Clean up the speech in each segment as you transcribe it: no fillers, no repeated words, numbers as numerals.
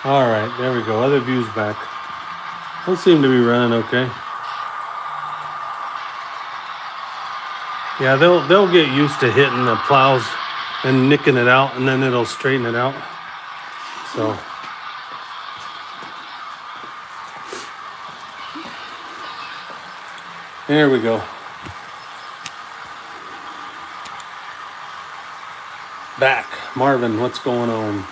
All right, there we go. Other views back. Those seem to be running okay. Yeah, they'll get used to hitting the plows and nicking it out, and then it'll straighten it out. So. There we go. Back. Marvin, what's going on?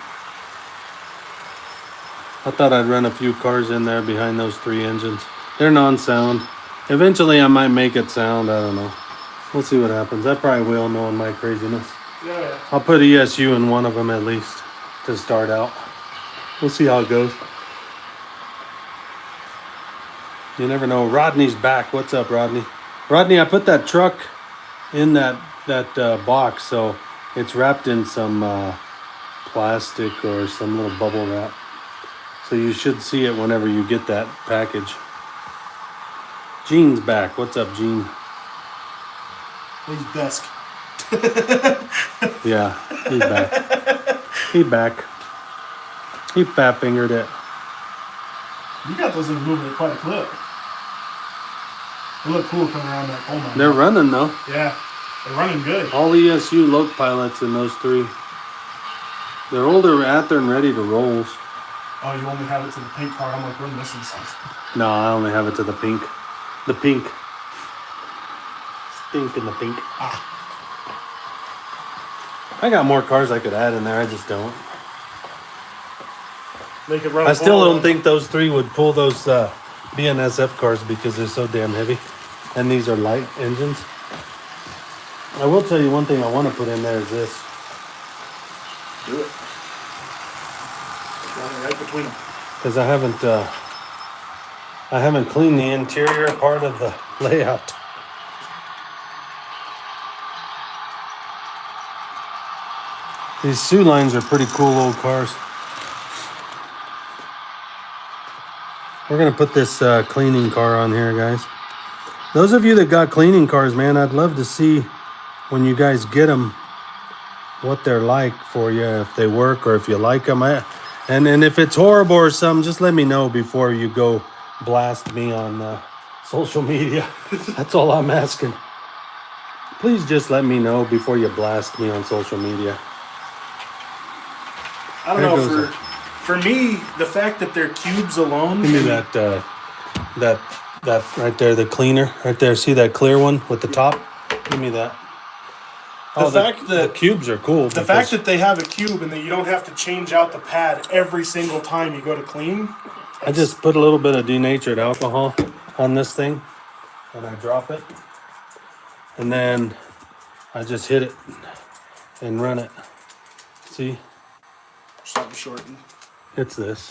I thought I'd run a few cars in there behind those 3 engines. They're non-sound. Eventually I might make it sound. I don't know. We'll see what happens. I probably will, knowing my craziness. Yeah. I'll put ESU in one of them at least to start out. We'll see how it goes. You never know. Rodney's back. What's up, Rodney? Rodney, I put that truck in that box, so it's wrapped in some plastic or some little bubble wrap. So you should see it whenever you get that package. Gene's back. What's up, Gene? He's desk. Yeah, he's back. He's back. He fat fingered it. You got those things moving at quite a clip. They look cool coming around that coal mine. They're running though. Yeah, they're running good. All ESU Loc pilots in those 3. They're older at and ready to roll. Oh, you only have it to the pink car. I'm like, we're missing something. No, I only have it to the pink. The pink. Stink in the pink. I got more cars I could add in there. I just don't. They could run. I still don't think those 3 would pull those BNSF cars because they're so damn heavy. And these are light engines. I will tell you one thing I want to put in there is this. Do it. Run it right between them. Because I haven't cleaned the interior part of the layout. These Sioux lines are pretty cool old cars. We're going to put this cleaning car on here, guys. Those of you that got cleaning cars, man, I'd love to see when you guys get them what they're like for you, if they work or if you like them. And if it's horrible or something, just let me know before you go blast me on social media. That's all I'm asking. Please just let me know before you blast me on social media. I don't know. For me, the fact that they're cubes alone. Give me that right there, the cleaner right there. See that clear one with the top? Give me that. The cubes are cool. The fact that they have a cube and that you don't have to change out the pad every single time you go to clean. I just put a little bit of denatured alcohol on this thing and I drop it. And then I just hit it and run it. See? Something shortened. It's this.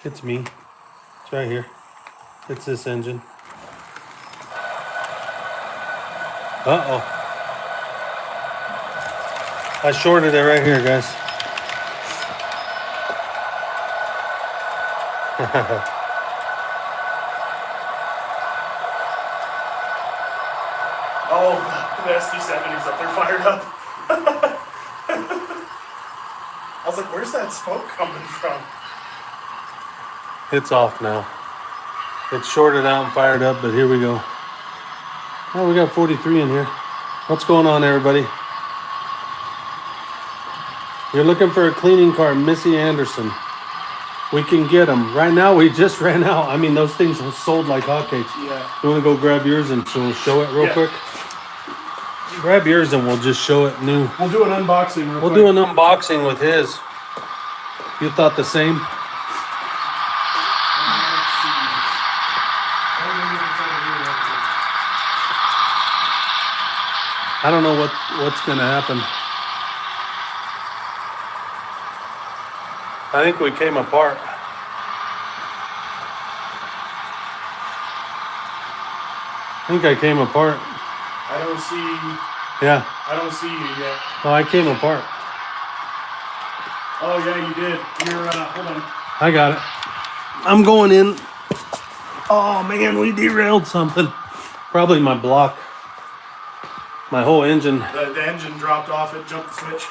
It's me. It's right here. It's this engine. Uh-oh. I shorted it right here, guys. Oh, the SD70's up there fired up. I was like, where's that smoke coming from? It's off now. It's shorted out and fired up, but here we go. Oh, we got 43 in here. What's going on, everybody? You're looking for a cleaning car, Missy Anderson. We can get them. Right now, we just ran out. I mean, those things are sold like hotcakes. Yeah. You want to go grab yours and we'll show it real quick? Grab yours and we'll just show it new. We'll do an unboxing real quick. We'll do an unboxing with his. You thought the same? I don't know what's going to happen. I think we came apart. I think I came apart. I don't see. Yeah. I don't see you yet. Oh, I came apart. Oh yeah, you did. You're hold on. I got it. I'm going in. Oh man, we derailed something. Probably my block. My whole engine. The engine dropped off. It jumped the switch.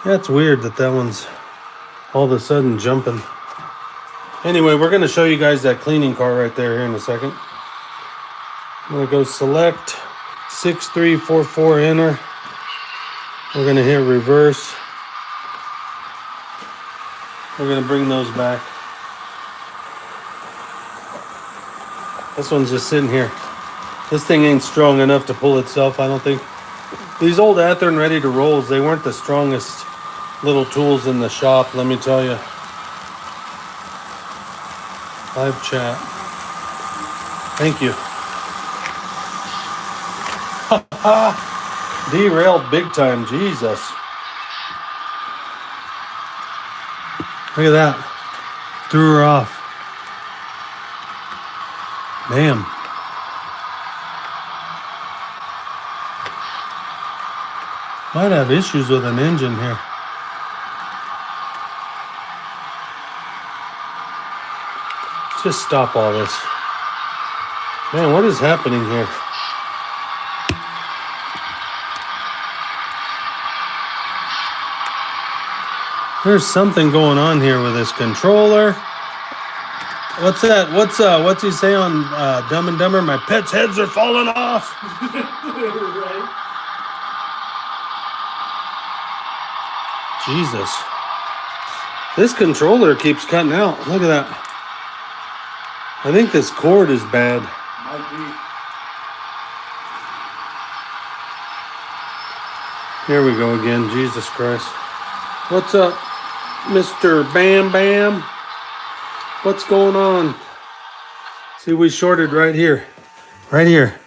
That's weird that one's all of a sudden jumping. Anyway, we're going to show you guys that cleaning car right there here in a second. I'm going to go select 6344 enter. We're going to hit reverse. We're going to bring those back. This one's just sitting here. This thing ain't strong enough to pull itself, I don't think. These old Athearn ready to rolls, they weren't the strongest little tools in the shop, let me tell you. Live chat. Thank you. Derailed big time, Jesus. Look at that. Threw her off. Damn. Might have issues with an engine here. Let's just stop all this. Man, what is happening here? There's something going on here with this controller. What's that? What's he say on Dumb and Dumber? My pets' heads are falling off. Right? Jesus. This controller keeps cutting out. Look at that. I think this cord is bad. Might be. Here we go again. Jesus Christ. What's up, Mr. Bam Bam? What's going on? See, we shorted right here. Right here.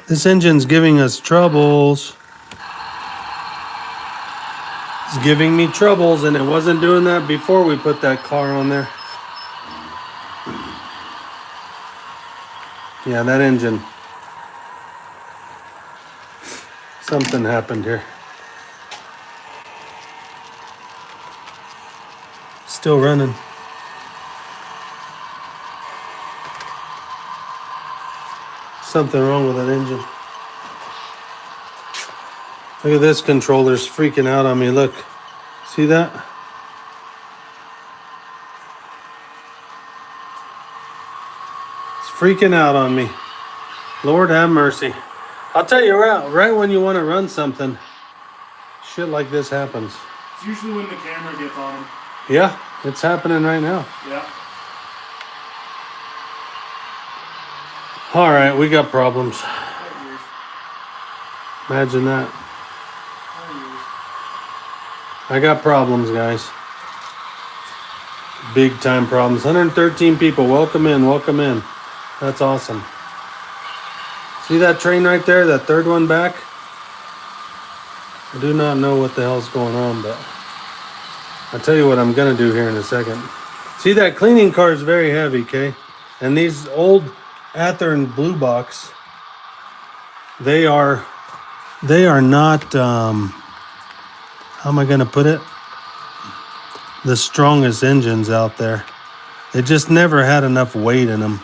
This engine's giving us troubles. It's giving me troubles, and it wasn't doing that before we put that car on there. Yeah, that engine. Something happened here. Still running. Something wrong with that engine. Look at this controller's freaking out on me. Look. See that? It's freaking out on me. Lord have mercy. I'll tell you right when you want to run something, shit like this happens. It's usually when the camera gets on them. Yeah, it's happening right now. Yeah. All right, we got problems. Imagine that. I got problems, guys. Big time problems. 113 people. Welcome in. Welcome in. That's awesome. See that train right there? That third one back? I do not know what the hell's going on, but I'll tell you what I'm going to do here in a second. See, that cleaning car is very heavy, okay? And these old Athearn Blue Box, they are not, how am I going to put it? The strongest engines out there. They just never had enough weight in them.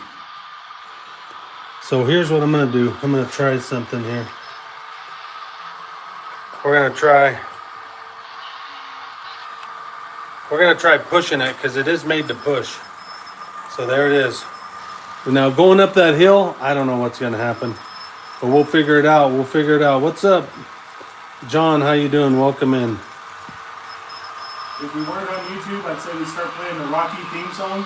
So here's what I'm going to do. I'm going to try something here. We're going to try pushing it because it is made to push. So there it is. Now going up that hill, I don't know what's going to happen. But we'll figure it out. We'll figure it out. What's up, John? How you doing? Welcome in. If we weren't on YouTube, I'd say we start playing the Rocky theme song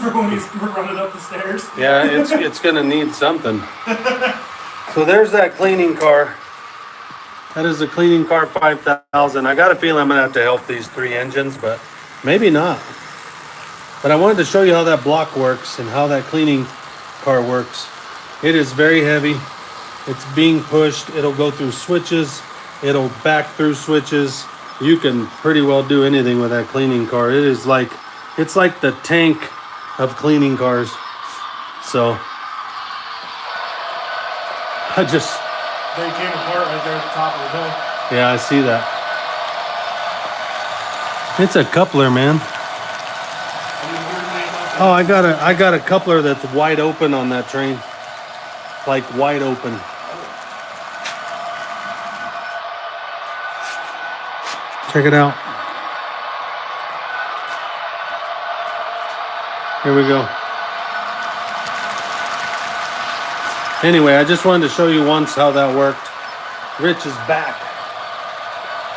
for when he's running up the stairs. Yeah, it's going to need something. So there's that cleaning car. That is a cleaning car 5000. I got a feeling I'm going to have to help these three engines, but maybe not. But I wanted to show you how that block works and how that cleaning car works. It is very heavy. It's being pushed. It'll go through switches. It'll back through switches. You can pretty well do anything with that cleaning car. It's like the tank of cleaning cars. So They came apart right there at the top of the hill. yeah, I see that. It's a coupler, man. Oh, I got a coupler that's wide open on that train. Like wide open. Check it out. Here we go. Anyway, I just wanted to show you once how that worked. Rich is back.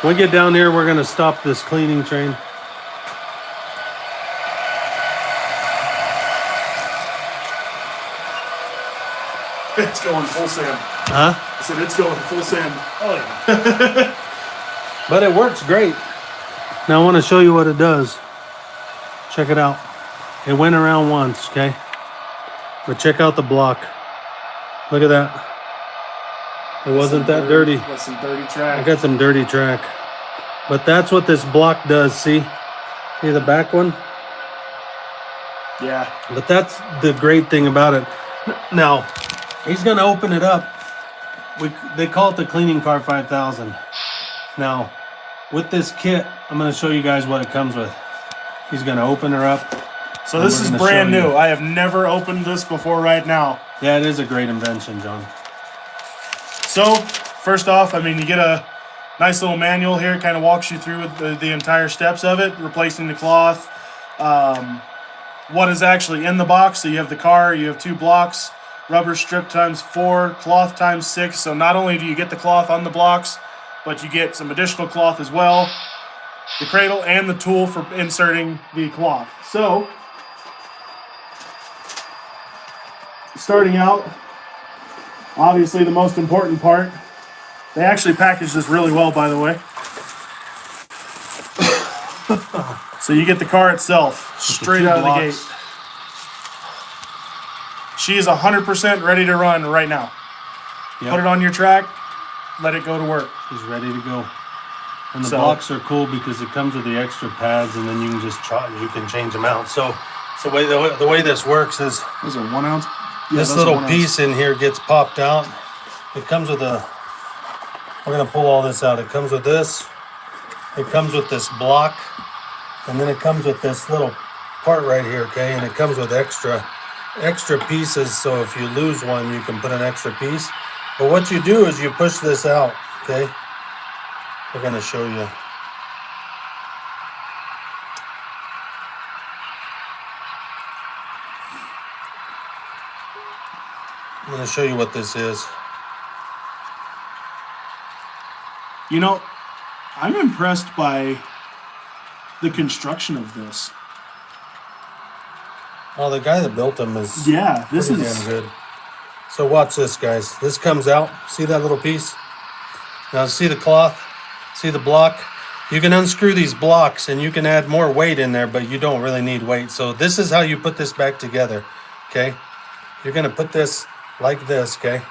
When we get down here, we're gonna stop this cleaning train. It's going full sand. Huh? I said it's going full sand. Oh yeah. But it works great. Now I want to show you what it does. Check it out. It went around once, okay? But check out the block. Look at that. It wasn't that dirty. Got some dirty I track. got some dirty track. But that's what this block does, see? See the back one? Yeah. But that's the great thing about it. Now, he's going to open it up. They call it the Cleaning Car 5000. Now, with this kit, I'm going to show you guys what it comes with. He's going to open her up. So this is brand new. I have never opened this before right now. Yeah, it is a great invention, John. So, first off, I mean, you get a nice little manual here. It kind of walks you through the entire steps of it, replacing the cloth. What is actually in the box. So you have the car, you have 2 blocks, rubber strip times 4, cloth times 6. So not only do you get the cloth on the blocks, but you get some additional cloth as well. The cradle and the tool for inserting the cloth. So, starting out, obviously the most important part. They actually packaged this really well, by the way. So you get the car itself straight out of the gate. She is 100% ready to run right now. Yep. Put it on your track, let it go to work. She's ready to go. And the So- blocks are cool because it comes with the extra pads, and then you can just you can change them out. So the way this works is Those are 1 ounce. this little piece in here gets popped out. It comes with a. We're gonna pull all this out. It comes with this. It comes with this block, and then it comes with this little part right here. Okay, and it comes with extra pieces. So if you lose one, you can put an extra piece. But what you do is you push this out. Okay. We're going to show you. I'm going to show you what this is. You know, I'm impressed by the construction of this. Oh, the guy that built them is Yeah, this pretty is damn good. So watch this, guys. This comes out. See that little piece? Now see the cloth? See the block? You can unscrew these blocks and you can add more weight in there, but you don't really need weight. So this is how you put this back together, okay? You're going to put this like this, okay?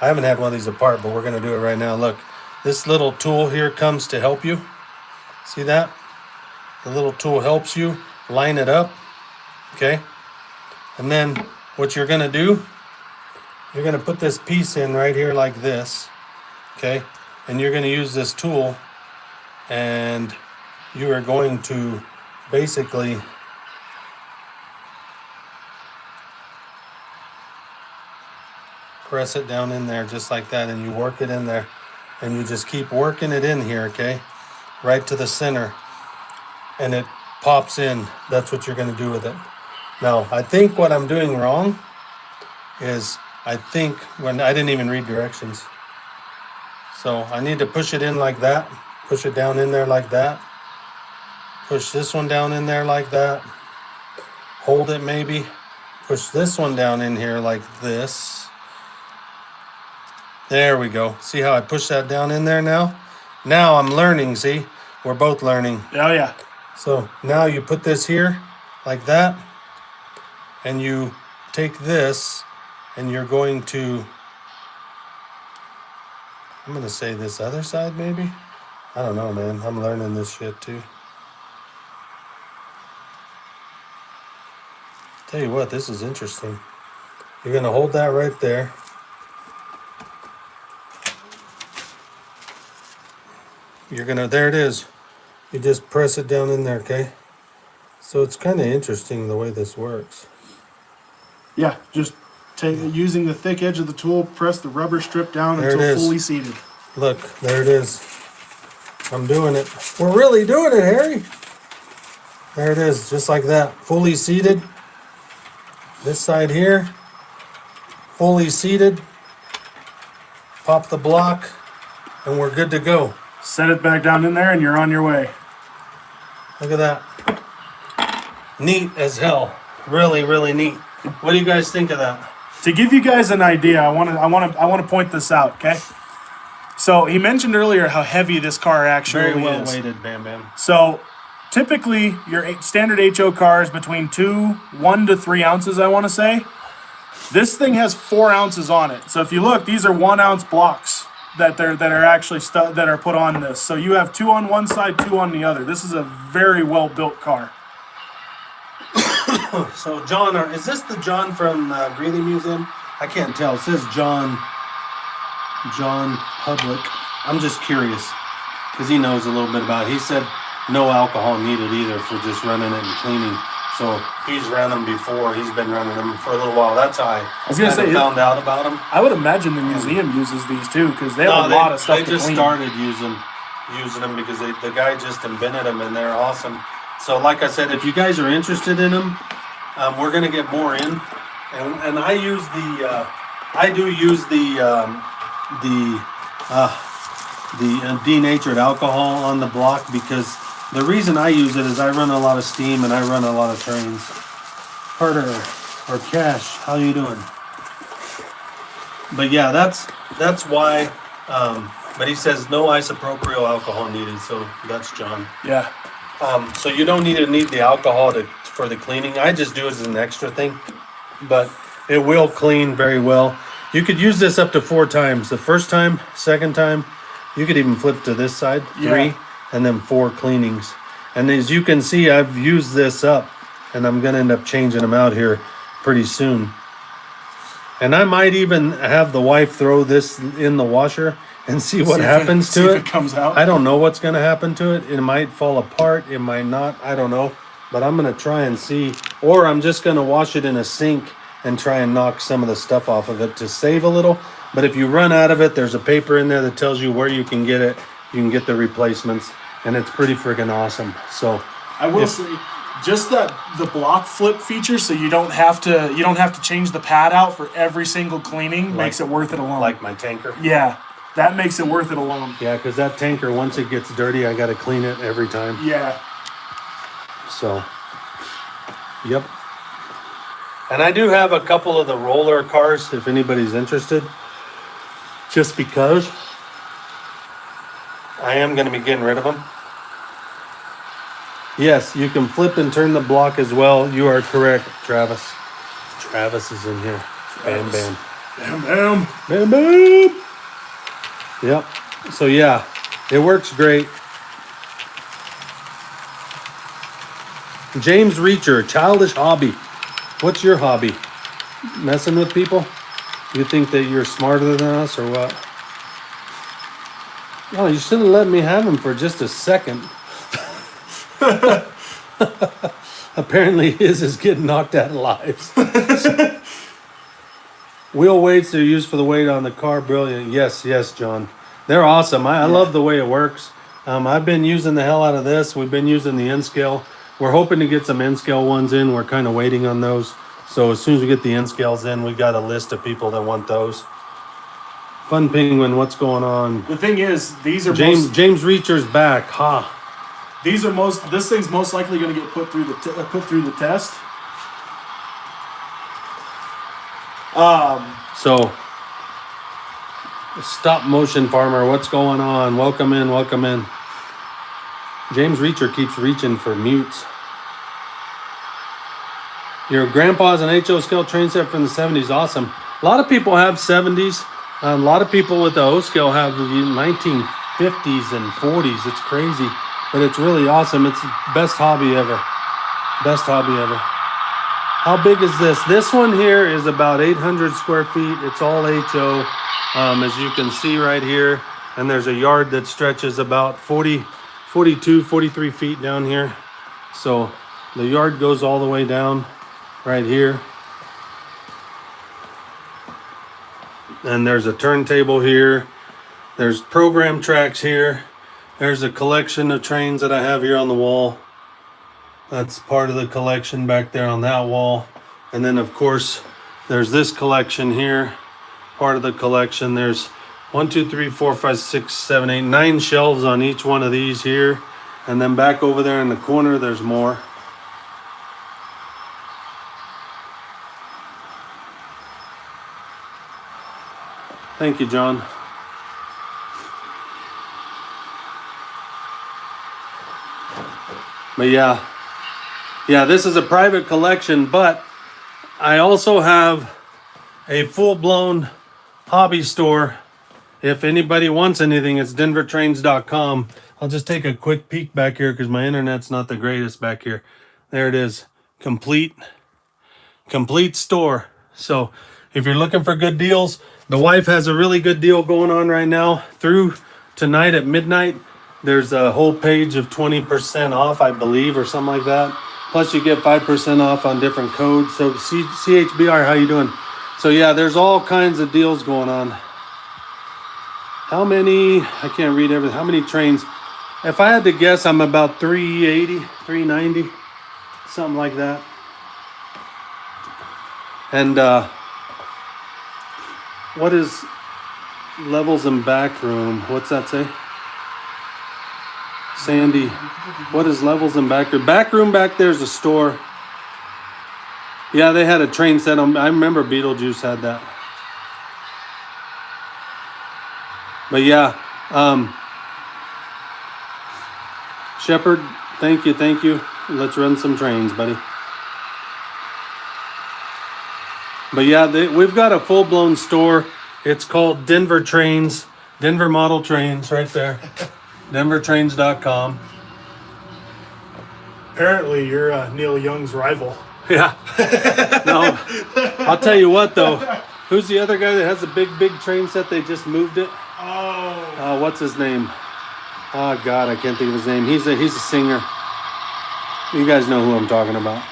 I haven't had one of these apart, but we're going to do it right now. Look, this little tool here comes to help you. See that? The little tool helps you line it up, okay? And then what you're going to do, you're going to put this piece in right here like this, okay? And you're going to use this tool, and you are going to basically press it down in there just like that, and you work it in there, and you just keep working it in here, okay? Right to the center, and it pops in. That's what you're going to do with it. Now, I think what I'm doing wrong is I think when I didn't even read directions. So I need to push it in like that, push it down in there like that, push this one down in there like that, hold it maybe, push this one down in here like this. There we go. See how I push that down in there now? Now I'm learning, see? We're both learning. Oh yeah. So now you put this here like that, and you take this and you're going to, I'm going to say this other side maybe. I don't know, man. I'm learning this shit too. Tell you what, this is interesting. You're going to hold that right there. You're going to, there it is. You just press it down in there, okay? So it's kind of interesting the way this works. Yeah, just using the thick edge of the tool, press the rubber strip down There it until is. fully seated. Look, there it is. I'm doing it. We're really doing it, Harry. There it is, just like that. Fully seated. This side here, fully seated. Pop the block, and we're good to go. Set it back down in there, and you're on your way. Look at that. Neat as hell. Really, really neat. What do you guys think of that? To give you guys an idea, I want to point this out, okay? So he mentioned earlier how heavy this car actually Very well is. weighted, Bam Bam. So typically your standard HO car is between 1 to 3 ounces, I want to say. This thing has 4 ounces on it. So if you look, these are 1 ounce blocks that are actually that are put on this. So you have 2 on one side, 2 on the other. This is a very well built car. So John, is this the John from Greeley Museum? I can't tell. It says John Public. I'm just curious because he knows a little bit about it. He said no alcohol needed either for just running it and cleaning. So he's ran them before. He's been running them for a little while. That's how I was gonna say, found out about them. I would imagine the museum uses these too because they have a lot of stuff to clean. They just started using them because the guy just invented them and they're awesome. So like I said, if you guys are interested in them, we're gonna get more in, and I use the denatured alcohol on the block because the reason I use it is I run a lot of steam and I run a lot of trains. Carter or Cash, how you doing? But yeah, that's why. But he says no isopropyl alcohol needed, so that's John. Yeah. So you don't need the alcohol for the cleaning. I just do it as an extra thing, but it will clean very well. You could use this up to 4 times. The first time, second time, you could even flip to this side, 3, and then 4 cleanings. And as you can see, I've used this up, and I'm gonna end up changing them out here pretty soon. And I might even have the wife throw this in the washer and see what happens to it. See if it comes out. I don't know what's going to happen to it. It might fall apart. It might not. I don't know. But I'm going to try and see. Or I'm just going to wash it in a sink and try and knock some of the stuff off of it to save a little. But if you run out of it, there's a paper in there that tells you where you can get it. You can get the replacements. And it's pretty freaking awesome. So I will say, just the block flip feature, so you don't have to change the pad out for every single cleaning, makes it worth it alone. Like my tanker. Yeah. That makes it worth it alone. Yeah, because that tanker, once it gets dirty, I got to clean it every time. Yeah. So, yep. And I do have a couple of the roller cars, if anybody's interested. Just because I am going to be getting rid of them. Yes, you can flip and turn the block as well. You are correct, Travis. Travis is in here. Bam, bam. Bam, bam. Bam, bam. Yep. So yeah, it works great. James Reacher, childish hobby. What's your hobby? Messing with people? You think that you're smarter than us or what? Oh, you should have let me have him for just a second. Apparently his is getting knocked out of lives. Wheel weights are used for the weight on the car. Brilliant. Yes, John. They're awesome. I love the way it works. I've been using the hell out of this. We've been using the N-scale. We're hoping to get some N-scale ones in. We're kind of waiting on those. So as soon as we get the N-scales in, we got a list of people that want those. Fun Penguin, what's going on? The thing is, these are James Reacher's back. Ha. This thing's most likely going to get put through the test. So, stop motion farmer, what's going on? Welcome in. James Reacher keeps reaching for mutes. Your grandpa's an HO scale train set from the 70s. Awesome. A lot of people have 70s. A lot of people with the O scale have the 1950s and 40s. It's crazy, but it's really awesome. It's the best hobby ever. How big is this? This one here is about 800 square feet. It's all HO, as you can see right here. And there's a yard that stretches about 43 feet down here. So the yard goes all the way down right here. And there's a turntable here. There's program tracks here. There's a collection of trains that I have here on the wall. That's part of the collection back there on that wall. And then of course, there's this collection here, part of the collection. There's 1, 2, 3, 4, 5, 6, 7, 8, 9 shelves on each one of these here. And then back over there in the corner, there's more. Thank you, John. But yeah, this is a private collection, but I also have a full-blown hobby store. If anybody wants anything, it's denvertrains.com. I'll just take a quick peek back here because my internet's not the greatest back here. There it is. Complete store. So if you're looking for good deals, the wife has a really good deal going on right now through tonight at midnight. There's a whole page of 20% off, I believe, or something like that. Plus you get 5% off on different codes. So CHBR, how you doing? So yeah, there's all kinds of deals going on. How many, I can't read everything. How many trains? If I had to guess, I'm about 380, 390, something like that. And what is levels and back room? What's that say? Sandy, what is levels and back room? Back room back there's a store. Yeah, they had a train set on. I remember Beetlejuice had that. But yeah, Shepherd, thank you. Let's run some trains, buddy. But yeah, we've got a full-blown store. It's called Denver Trains, Denver Model Trains, right there. denvertrains.com. Apparently, you're Neil Young's rival. Yeah. No, I'll tell you what though. Who's the other guy that has a big train set? They just moved it. Oh. What's his name? Oh God, I can't think of his name. He's a singer. You guys know who I'm talking about.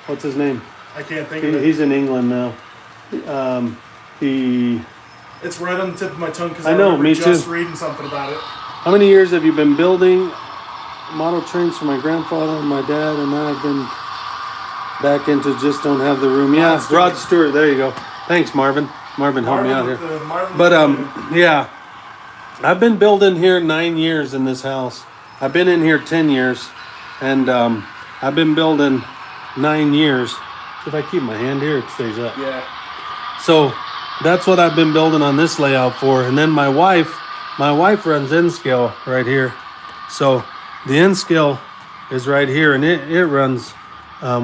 What's his name? I can't think of it. He's in England now. It's right on the tip of my tongue because I know, me just too. reading something about it. How many years have you been building model trains for my grandfather and my dad? And I've been back into just don't have the room. Yeah, Rod Stewart. There you go. Thanks, Marvin. Marvin helped me out here. But yeah, I've been building here 9 years in this house. I've been in here 10 years, and I've been building 9 years. If I keep my hand here, it stays up. Yeah. So that's what I've been building on this layout for. And then my wife runs N-Scale right here. So the N-Scale is right here, and it runs.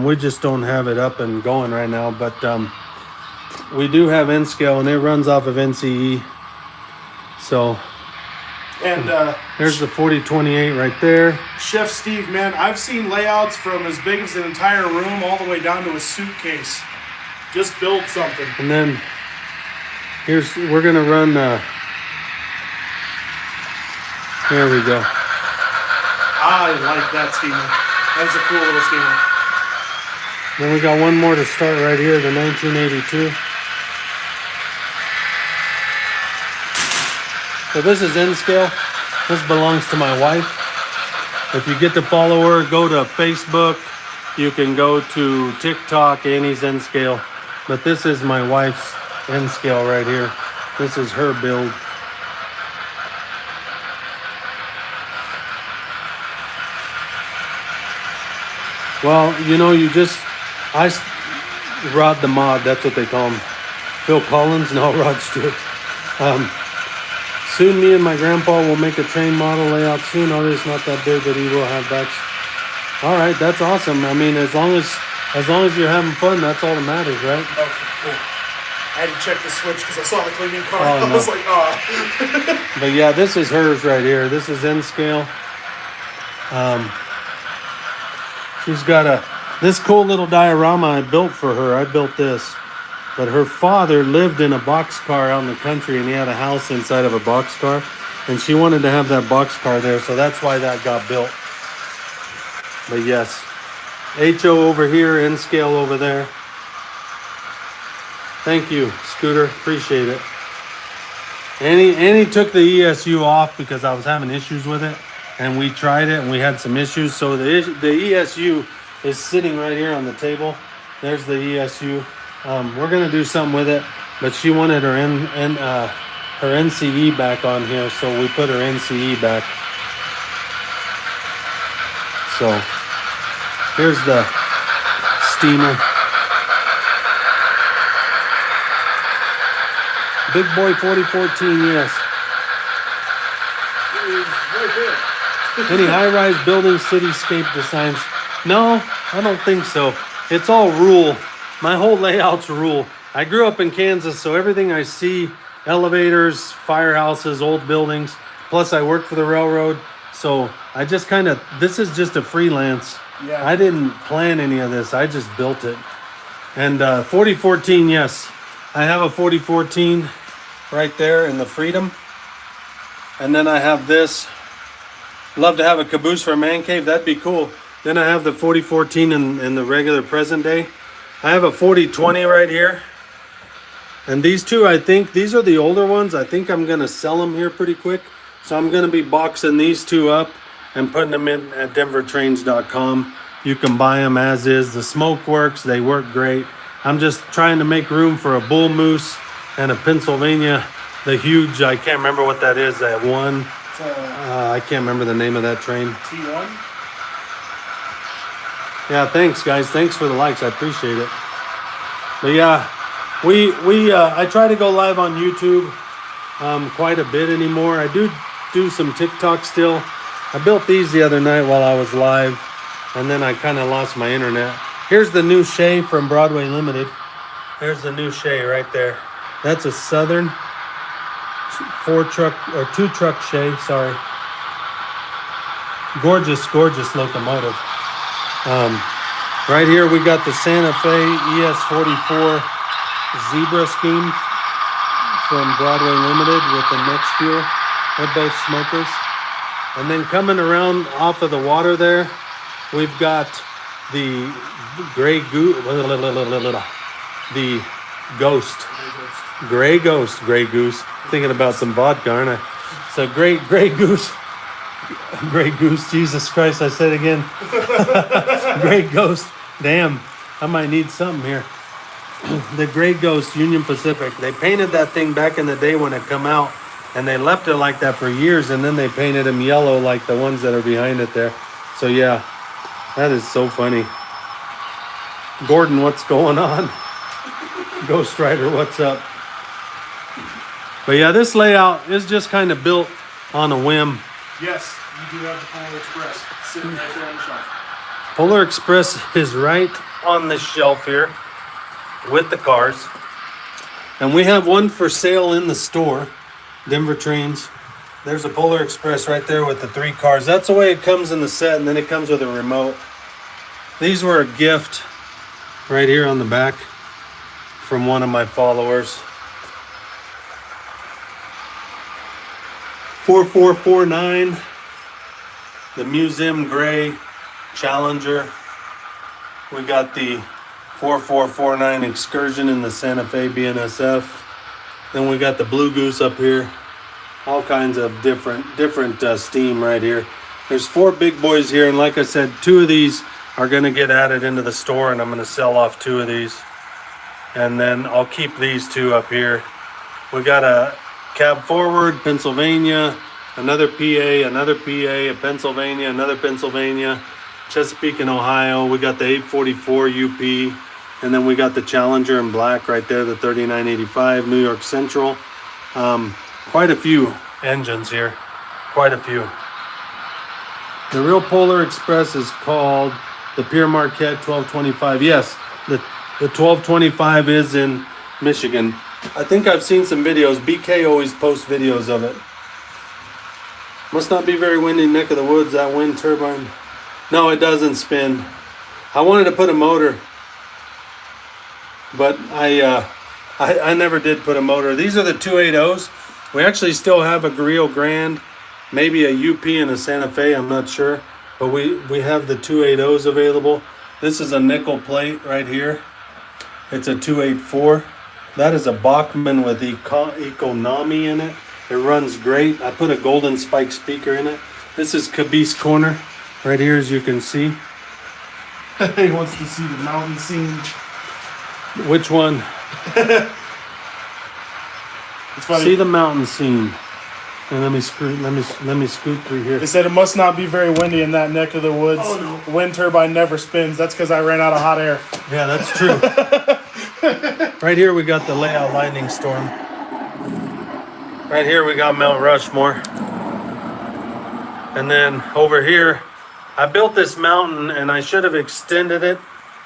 We just don't have it up and going right now, but we do have N-Scale, and it runs off of NCE. So, and there's the 4028 right there. Chef Steve, man, I've seen layouts from as big as an entire room all the way down to a suitcase. Just build something. And then we're gonna run. There we go. I like that steamer. That's a cool little steamer. Then we got one more to start right here, the 1982. So this is N-Scale. This belongs to my wife. If you get to follow her, go to Facebook. You can go to TikTok, Annie's N-Scale. But this is my wife's N-Scale right here. This is her build. Well, you know, Rod the Mod, that's what they call him. Phil Collins, no, Rod Stewart. Soon me and my grandpa will make a train model layout soon. Obviously not that big, but he will have backs. All right, that's awesome. I mean, as long as you're having fun, that's all that matters, right? Okay, cool. I had to check the switch because I saw the cleaning car. Oh, I was like, But yeah, this is hers right here. This is N-Scale. She's got this cool little diorama I built for her. I built this. But her father lived in a boxcar out in the country, and he had a house inside of a boxcar. And she wanted to have that boxcar there, so that's why that got built. But yes, HO over here, N-Scale over there. Thank you, Scooter. Appreciate it. Annie took the ESU off because I was having issues with it. And we tried it, and we had some issues. So the ESU is sitting right here on the table. There's the ESU. We're gonna do something with it, but she wanted her her NCE back on here, so we put her NCE back. So here's the steamer. Big Boy 4014, yes. Any high-rise building cityscape designs? No, I don't think so. It's all rule. My whole layout's rule. I grew up in Kansas, so everything I see, elevators, firehouses, old buildings, plus I work for the railroad, so I just kind of, this is just a freelance. Yeah. I didn't plan any of this. I just built it. And 4014, yes. I have a 4014 right there in the Freedom. And then I have this. Love to have a caboose for a man cave. That'd be cool. Then I have the 4014 in the regular present day. I have a 4020 right here. And these two, I think, these are the older ones. I think I'm going to sell them here pretty quick. So I'm going to be boxing these two up and putting them in at denvertrains.com. You can buy them as is. The smoke works. They work great. I'm just trying to make room for a bull moose and a Pennsylvania. The huge, I can't remember what that is, that one. I can't remember the name of that train. T1? Yeah, thanks guys. Thanks for the likes. I appreciate it. But yeah, I try to go live on YouTube quite a bit anymore. I do some TikTok still. I built these the other night while I was live, and then I kind of lost my internet. Here's the new Shay from Broadway Limited. There's the new Shay right there. That's a Southern 2-truck Shay, sorry. Gorgeous, gorgeous locomotive. Right here we got the Santa Fe ES44 Zebra scheme from Broadway Limited with the Next Fuel. They're both smokers. And then coming around off of the water there, we've got the Gray Goose, the Ghost. Gray Goose. Thinking about some vodka, aren't I? It's a Gray Goose. Gray Goose, Jesus Christ, I said it again. Gray Ghost. Damn, I might need something here. The Gray Ghost, Union Pacific. They painted that thing back in the day when it come out, and they left it like that for years, and then they painted them yellow like the ones that are behind it there. So yeah, that is so funny. Gordon, what's going on? Ghost Rider, what's up? But yeah, this layout is just kind of built on a whim. Yes, you do have the Polar Express sitting right there on the shelf. Polar Express is right on the shelf here with the cars. And we have one for sale in the store, Denver Trains. There's a Polar Express right there with the 3 cars. That's the way it comes in the set, and then it comes with a remote. These were a gift right here on the back from one of my followers. 4449, the Museum Gray Challenger. We got the 4449 Excursion in the Santa Fe BNSF. Then we got the Blue Goose up here. All kinds of different steam right here. There's 4 big boys here, and like I said, 2 of these are going to get added into the store, and I'm going to sell off 2 of these. And then I'll keep these 2 up here. We got a Cab Forward, Pennsylvania, another PA, a Pennsylvania, another Pennsylvania, Chesapeake and Ohio. We got the 844 UP, and then we got the Challenger in black right there, the 3985 New York Central. Quite a few engines here, quite a few. The real Polar Express is called the Pierre Marquette 1225. Yes, the 1225 is in Michigan. I think I've seen some videos. BK always posts videos of it. Must not be very windy neck of the woods, that wind turbine. No, it doesn't spin. I wanted to put a motor, but I never did put a motor. These are the 280s. We actually still have a Rio Grande, maybe a UP and a Santa Fe, I'm not sure. But we have the 280s available. This is a nickel plate right here. It's a 284. That is a Bachmann with economy in it. It runs great. I put a golden spike speaker in it. This is Caboose Corner right here, as you can see. He wants to see the mountain scene. Which one? It's funny. See the mountain scene. And let me scoot through here. They said it must not be very windy in that neck of the woods. Oh, no. The wind turbine never spins. That's because I ran out of hot air. Yeah, that's true. Right here we got the layout lightning storm. Right here we got Mount Rushmore. And then over here, I built this mountain and I should have extended it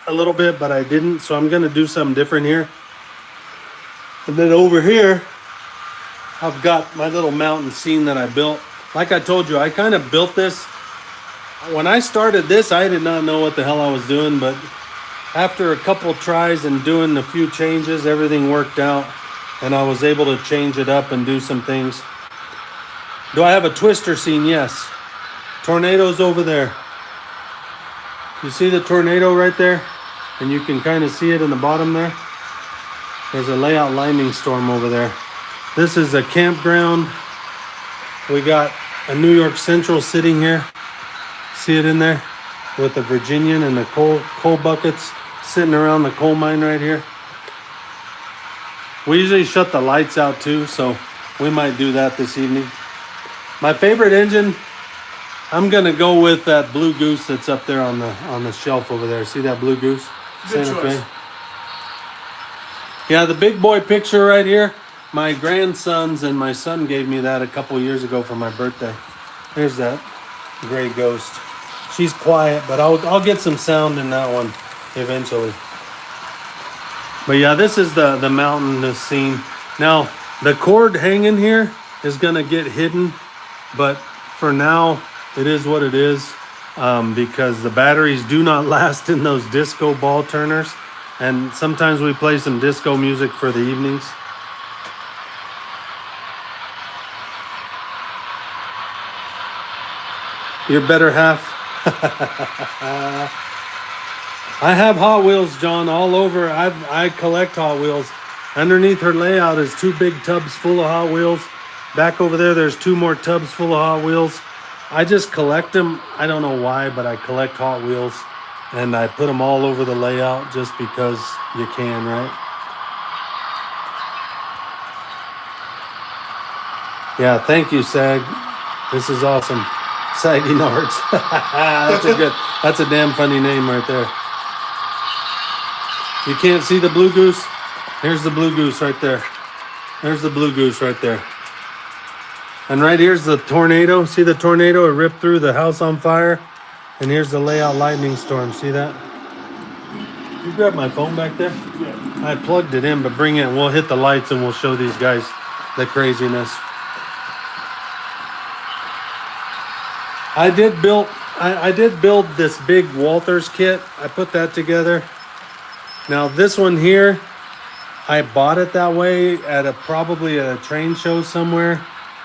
a little bit, but I didn't. So I'm gonna do something different here. And then over here, I've got my little mountain scene that I built. Like I told you, I kind of built this. When I started this, I did not know what the hell I was doing, but after a couple tries and doing a few changes, everything worked out and I was able to change it up and do some things. Do I have a twister scene? Yes. Tornadoes over there. You see the tornado right there? And you can kind of see it in the bottom there. There's a layout lightning storm over there. This is a campground. We got a New York Central sitting here. See it in there? With the Virginian and the coal buckets sitting around the coal mine right here. We usually shut the lights out too, so we might do that this evening. My favorite engine, I'm gonna go with that Blue Goose that's up there on the shelf over there. See that Blue Goose? Good choice. Yeah, the big boy picture right here. My grandsons and my son gave me that a couple years ago for my birthday. There's that gray ghost. She's quiet, but I'll get some sound in that one eventually. But yeah, this is the mountainous scene. Now, the cord hanging here is gonna get hidden, but for now, it is what it is, because the batteries do not last in those disco ball turners. And sometimes we play some disco music for the evenings. Your better half. I have Hot Wheels, John, all over. I collect Hot Wheels. Underneath her layout is 2 big tubs full of Hot Wheels. Back over there, there's 2 more tubs full of Hot Wheels. I just collect them. I don't know why, but I collect Hot Wheels. And I put them all over the layout just because you can, right? Yeah, thank you, Sag. This is awesome. Saggy Nards. That's a damn funny name right there. You can't see the Blue Goose? Here's the Blue Goose right there. There's the Blue Goose right there. And right here's the tornado. See the tornado? It ripped through the house on fire. And here's the layout lightning storm. See that? Did you grab my phone back there? Yeah. I plugged it in, but bring it. We'll hit the lights and we'll show these guys the craziness. I did build this big Walters kit. I put that together. Now this one here, I bought it that way at probably a train show somewhere,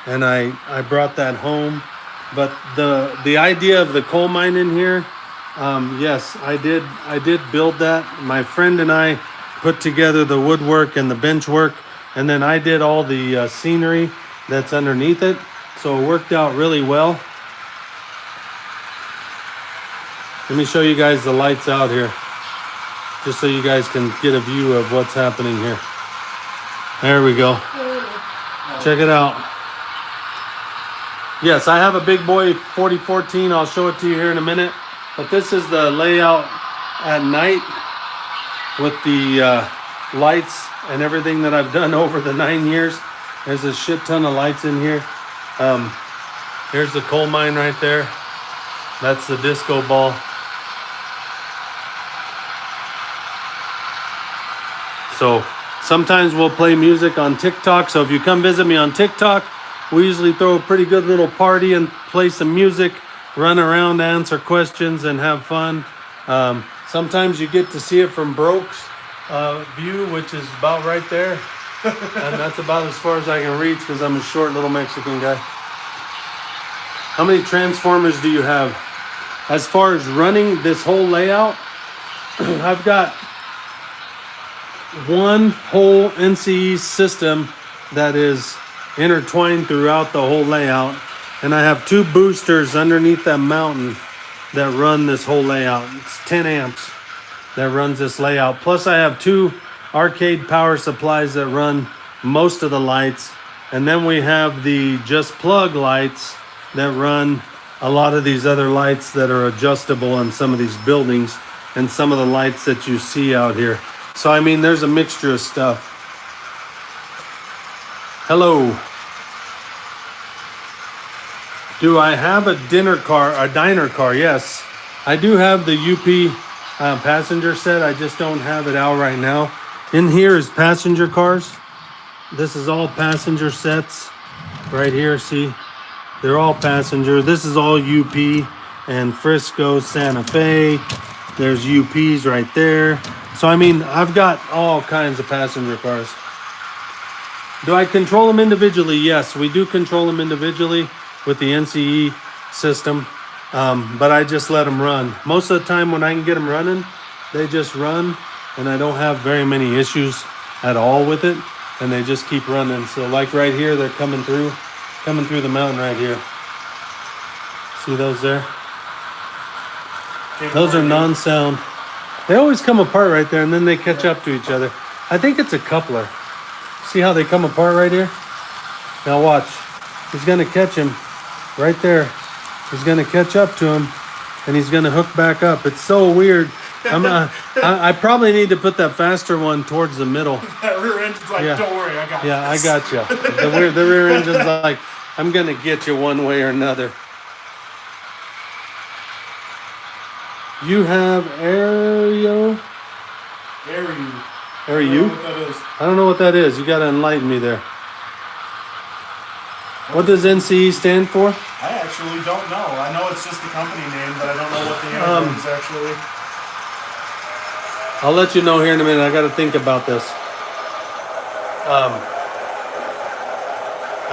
and I brought that home. But the idea of the coal mine in here, yes, I did build that. My friend and I put together the woodwork and the bench work, and then I did all the scenery that's underneath it. So it worked out really well. Let me show you guys the lights out here, just so you guys can get a view of what's happening here. There we go. Check it out. Yes, I have a Big Boy 4014. I'll show it to you here in a minute. But this is the layout at night with the lights and everything that I've done over the 9 years. There's a shit ton of lights in here. Here's the coal mine right there. That's the disco ball. So sometimes we'll play music on TikTok. So if you come visit me on TikTok, we usually throw a pretty good little party and play some music, run around, answer questions, and have fun. Sometimes you get to see it from Broke's view, which is about right there. And that's about as far as I can reach because I'm a short little Mexican guy. How many transformers do you have? As far as running this whole layout, I've got one whole NCE system that is intertwined throughout the whole layout, and I have 2 boosters underneath that mountain that run this whole layout. It's 10 amps that runs this layout. Plus I have 2 arcade power supplies that run most of the lights. And then we have the just plug lights that run a lot of these other lights that are adjustable in some of these buildings and some of the lights that you see out here. So I mean, there's a mixture of stuff. Hello. Do I have a diner car? Yes. I do have the UP passenger set. I just don't have it out right now. In here is passenger cars. This is all passenger sets right here. See, they're all passenger. This is all UP and Frisco, Santa Fe. There's UPs right there. So I mean, I've got all kinds of passenger cars. Do I control them individually? Yes, we do control them individually with the NCE system, but I just let them run. Most of the time when I can get them running, they just run, and I don't have very many issues at all with it, and they just keep running. So like right here, they're coming through the mountain right here. See those there? Those are non-sound. They always come apart right there, and then they catch up to each other. I think it's a coupler. See how they come apart right here? Now watch. He's gonna catch him right there. He's gonna catch up to him, and he's gonna hook back up. It's so weird. I probably need to put that faster one towards the middle. That rear engine's like, Yeah. don't worry, I got Yeah, I this. got you. The rear engine's like, I'm gonna get you one way or another. You have Aereo? Aereo. I don't know what that is. You gotta enlighten me there. What does NCE stand for? I actually don't know. I know it's just the company name, but I don't know what the acronym is actually. I'll let you know here in a minute. I got to think about this.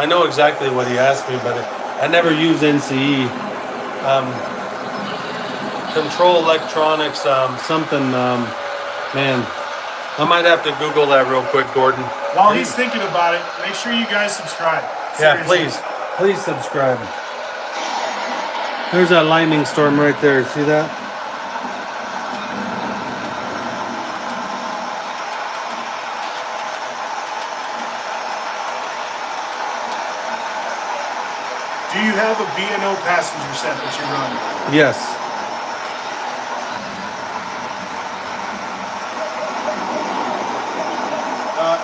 I know exactly what he asked me, but I never use NCE. Control electronics, something, man. I might have to Google that real quick, Gordon. While he's thinking about it, make sure you guys subscribe. Yeah, Seriously. please subscribe. There's that lightning storm right there. See that? Do you have a B&O passenger set that you run? Yes.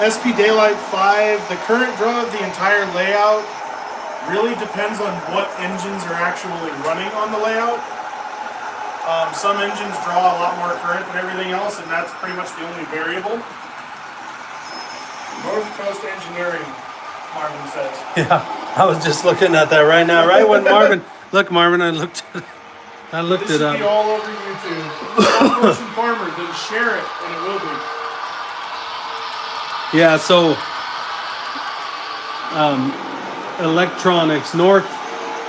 SP Daylight 5, the current draw of the entire layout really depends on what engines are actually running on the layout. Some engines draw a lot more current than everything else, and that's pretty much the only variable. North Coast Engineering, Marvin says. Yeah, I was just looking at that right now. Right when Marvin, look, Marvin, I looked This it should up. be all over YouTube. Stop motion farmer, then share it, and it will be. Yeah, so electronics, North,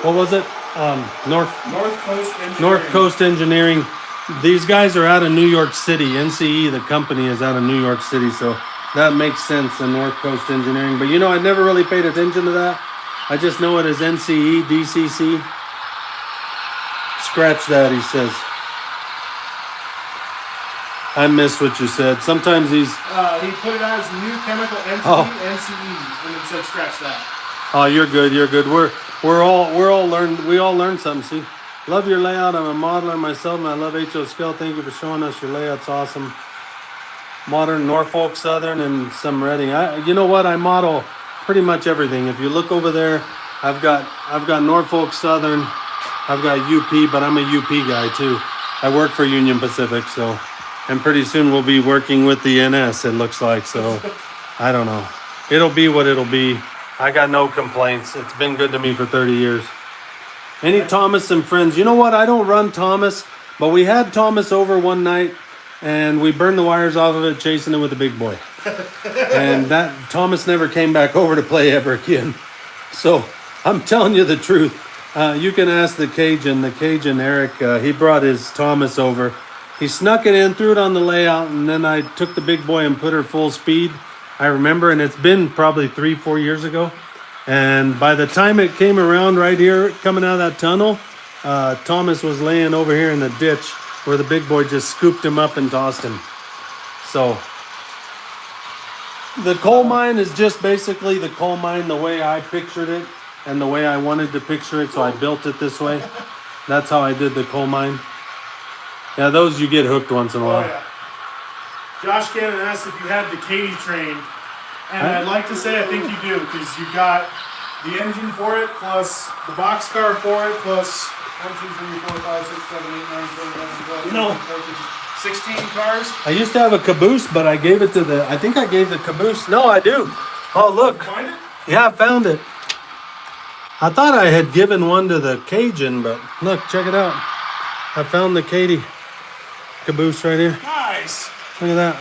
what was it? North Coast Engineering. These guys are out of New York City. NCE, the company, is out of New York City, so that makes sense, the North Coast Engineering. But you know, I never really paid attention to that. I just know it as NCE, DCC. Scratch that, he says. I missed what you said. Sometimes these... He put it as new chemical entity, NCE, and it said scratch that. Oh, you're good. You're good. We all learned something. See, love your layout. I'm a modeler myself, and I love HO Scale. Thank you for showing us your layout's awesome. Modern Norfolk Southern and some Reading. You know what? I model pretty much everything. If you look over there, I've got Norfolk Southern. I've got UP, but I'm a UP guy too. I work for Union Pacific, so. And pretty soon we'll be working with the NS, it looks like. So, I don't know. It'll be what it'll be. I got no complaints. It's been good to me for 30 years. Any Thomas and friends? You know what? I don't run Thomas, but we had Thomas over one night, and we burned the wires off of it, chasing it with a big boy. And that Thomas never came back over to play ever again. So, I'm telling you the truth. You can ask the Cajun Eric. He brought his Thomas over. He snuck it in, threw it on the layout, and then I took the big boy and put her full speed. I remember, and it's been probably 3-4 years ago. And by the time it came around right here, coming out of that tunnel, Thomas was laying over here in the ditch where the big boy just scooped him up and tossed him. So the coal mine is just basically the coal mine the way I pictured it and the way I wanted to picture it, so I built it this way. That's how I did the coal mine. Yeah, those you get hooked once in a while. Oh, yeah. Josh Cannon asked if you had the Katy train, and I'd like to say I think you do, because you've got the engine for it, plus the boxcar for it, plus 1, 2, 3, 4, 5, 6, 7, 8, 9, 10, 11, 12, 13, No. 14, 16 cars. I used to have a caboose, but I gave it to the, I think I gave the caboose. No, I do. Oh, look. Find it? Yeah, I found it. I thought I had given one to the Cajun, but look, check it out. I found the Katy caboose right here. Nice. Look at that.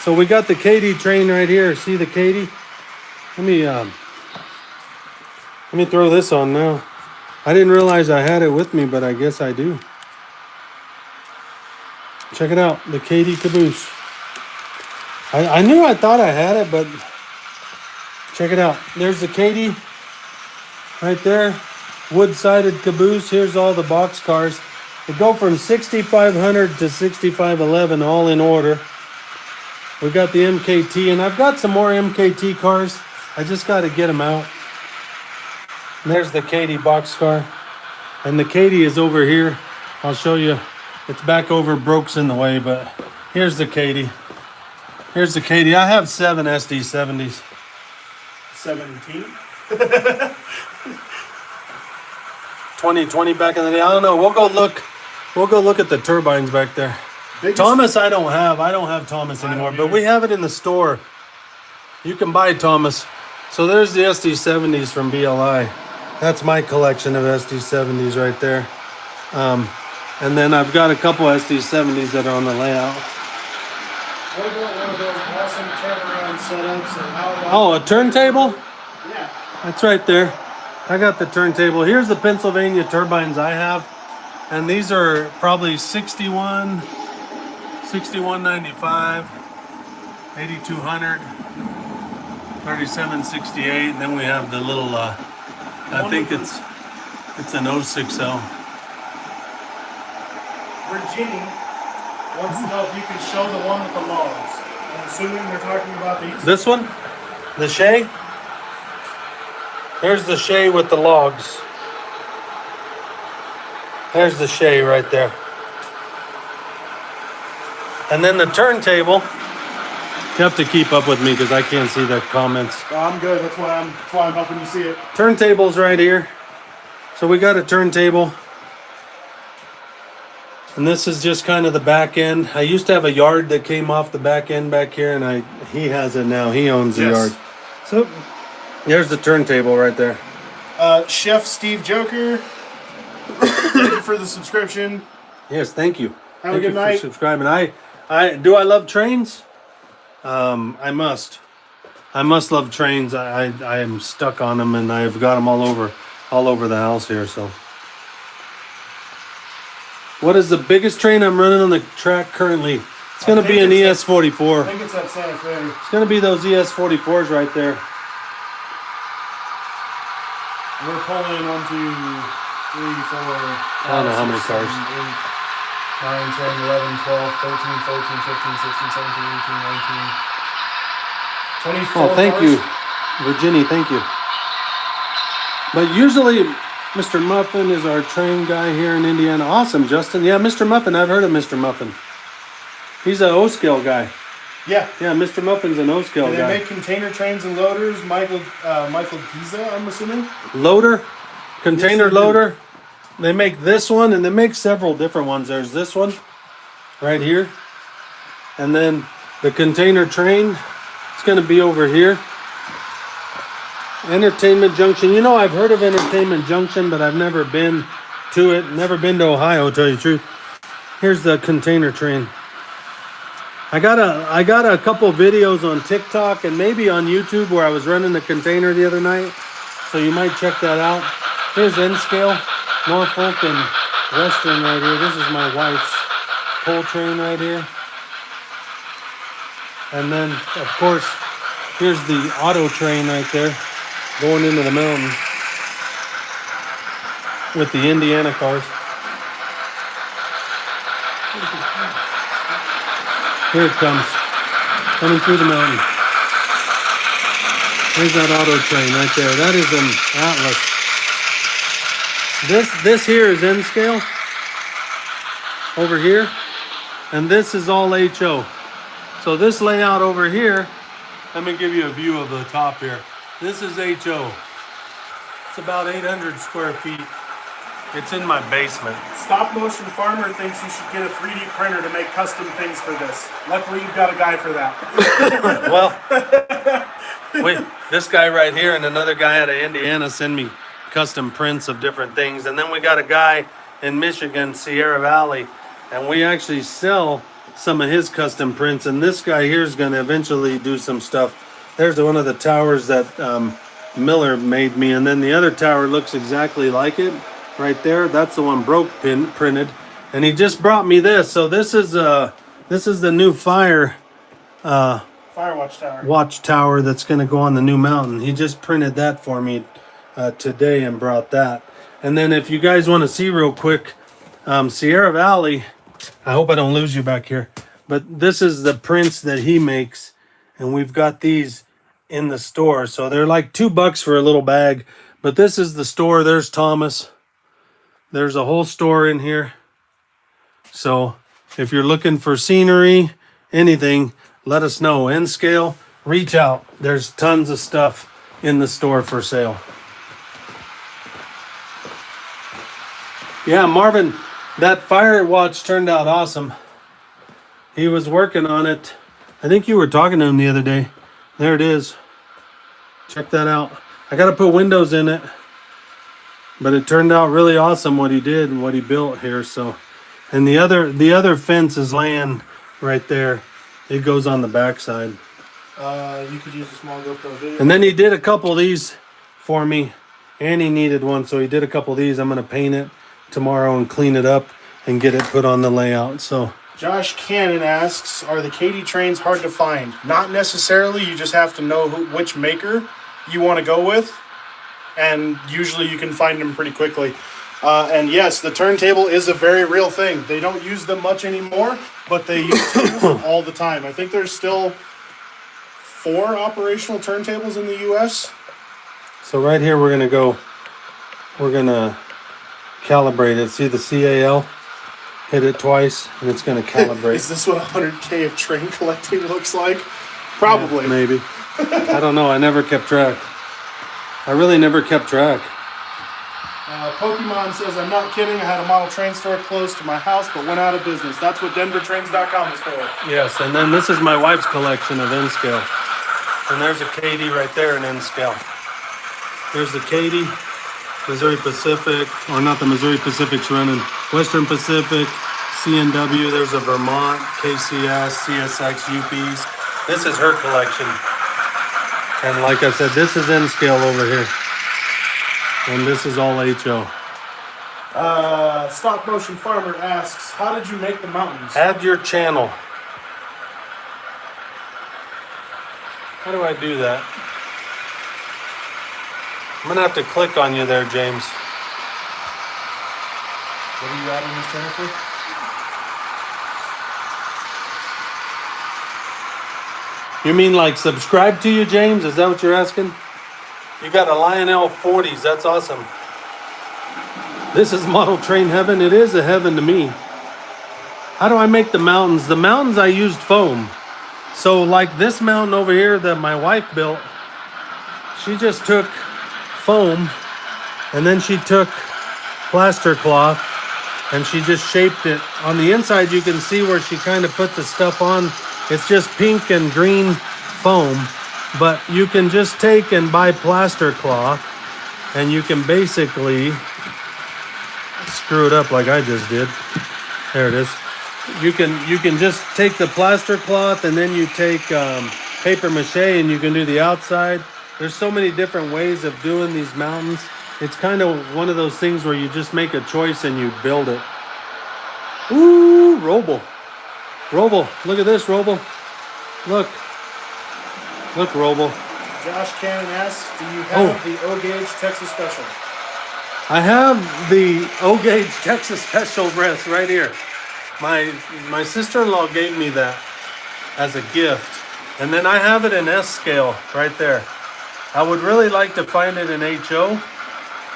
So we got the Katy train right here. See the Katy? Let me throw this on now. I didn't realize I had it with me, but I guess I do. Check it out, the Katy caboose. I knew I thought I had it, but check it out. There's the Katy right there. Wood-sided caboose. Here's all the box cars. They go from 6500 to 6511, all in order. We got the MKT, and I've got some more MKT cars. I just got to get them out. And there's the Katy boxcar. And the Katy is over here. I'll show you. It's back over, Broke's in the way, but here's the Katy. Here's the Katy. I have 7 SD70s. 17. 2020 back in the day. I don't know. We'll go look at the turbines back there. Biggest- Thomas, I don't have Thomas anymore, but we have it in the store. You can buy Thomas. So there's the SD70s from BLI. That's my collection of SD70s right there. And then I've got a couple SD70s that are on the layout. What about one of those awesome turnaround setups? And how about Oh, a turntable? yeah. That's right there. I got the turntable. Here's the Pennsylvania turbines I have. And these are probably 6195, 8200, 3768. And then we have the little, I think it's an 060. Virginia wants to know if you can show the one with the logs. I'm assuming they're talking about these. This one? The Shay? There's the Shay with the logs. There's the Shay right there. And then the turntable. You have to keep up with me because I can't see the comments. Oh, I'm good. That's why I'm helping you see it. Turntable's right here. So we got a turntable. And this is just kind of the back end. I used to have a yard that came off the back end back here, and he has it now. He owns the yard. So there's the turntable right there. Chef Steve Joker, thank you for the subscription. Yes, thank you. Have Thank a good you night. for subscribing. I love trains. I must love trains. I am stuck on them, and I've got them all over the house here. So, what is the biggest train I'm running on the track currently? It's going to be an I ES44. think it's that Santa Fe. It's going to be those ES44s right there. We're pulling 1, 2, 3, 4, 5, I don't know how many 6, cars. 7, 8, 9, 10, 11, 12, 13, 14, 15, 16, 17, 18, 19, 24. Oh, thank cars. you, Virginia. Thank you. But usually, Mr. Muffin is our train guy here in Indiana. Awesome, Justin. Yeah, Mr. Muffin. I've heard of Mr. Muffin. He's an O-scale guy. Yeah. Yeah, Mr. Muffin's an O-scale They guy. make container trains and loaders. Michael Giza, I'm assuming. Loader, container Yes, they do. loader. They make this one, and they make several different ones. There's this one right here. And then the container train, it's going to be over here. Entertainment Junction. You know, I've heard of Entertainment Junction, but I've never been to it. Never been to Ohio, to tell you the truth. Here's the container train. I got a couple videos on TikTok and maybe on YouTube where I was running the container the other night. So you might check that out. Here's N-Scale, Norfolk and Western right here. This is my wife's coal train right here. And then, of course, here's the auto train right there going into the mountain. with the Indiana cars. Here it comes, coming through the mountain. There's that auto train right there. That is an Atlas. This here is N scale over here, and this is all HO. So this layout over here, let me give you a view of the top here. This is HO. It's about 800 square feet. It's in my basement. Stop motion farmer thinks you should get a 3D printer to make custom things for this. Luckily, you've got a guy for that. Well, wait, this guy right here and another guy out of Indiana send me custom prints of different things. And then we got a guy in Michigan, Sierra Valley, and we actually sell some of his custom prints. And this guy here is going to eventually do some stuff. There's one of the towers that Miller made me, and then the other tower looks exactly like it. Right there, that's the one Broke printed, and he just brought me this. So this is the new watchtower that's going to go on the new mountain. He just printed that for me today and brought that. And then if you guys want to see real quick, Sierra Valley. I hope I don't lose you back here, but this is the prints that he makes, and we've got these in the store. So they're like $2 for a little bag, but this is the store. There's Thomas. There's a whole store in here. So if you're looking for scenery, anything, let us know. N scale, reach out. There's tons of stuff in the store for sale. Yeah, Marvin, that fire watch turned out awesome. He was working on it. I think you were talking to him the other day. There it is. Check that out. I got to put windows in it. But it turned out really awesome what he did and what he built here. So, and the other fence is laying right there. It goes on the backside. You could use a small GoPro video. And then he did a couple of these for me, and he needed one, so he did a couple of these. I'm gonna paint it tomorrow and clean it up and get it put on the layout. So Josh Cannon asks, are the Katy trains hard to find? Not necessarily. You just have to know which maker you want to go with. And usually you can find them pretty quickly. And yes, the turntable is a very real thing. They don't use them much anymore, but they use them all the time. I think there's still 4 operational turntables in the U.S. So right here we're gonna calibrate it. See the CAL? Hit it twice and it's gonna calibrate. Is this what 100K of train collecting looks like? Probably. Yeah, maybe. I don't know. I never kept track. I really never kept track. Pokemon says, I'm not kidding. I had a model train store close to my house, but went out of business. That's what DenverTrains.com is for. Yes, and then this is my wife's collection of N scale. And there's a Katy right there in N scale. There's the Katy, Missouri Pacific, or not the Missouri Pacific's running, Western Pacific, CNW. There's a Vermont, KCS, CSX, UPs. This is her collection. And like I said, this is N scale over here. And this is all HO. Stop Motion Farmer asks, how did you make the mountains? Add your channel. How do I do that? I'm going to have to click on you there, James. What are you adding this channel for? You mean like subscribe to you, James? Is that what you're asking? You got a Lionel 40s. That's awesome. This is model train heaven. It is a heaven to me. How do I make the mountains? The mountains I used foam. So like this mountain over here that my wife built, she just took foam and then she took plaster cloth and she just shaped it. On the inside you can see where she kind of put the stuff on. It's just pink and green foam, but you can just take and buy plaster cloth and you can basically screw it up like I just did. There it is. You can just take the plaster cloth and then you take paper mache and you can do the outside. There's so many different ways of doing these mountains. It's kind of one of those things where you just make a choice and you build it. Ooh, Roble. Roble, look at this, Roble. Look, Roble. Josh Cannon asks, do you have the O-Gauge Texas Special? I have the O-Gauge Texas Special Breast right here. My sister-in-law gave me that as a gift. And then I have it in S scale right there. I would really like to find it in HO,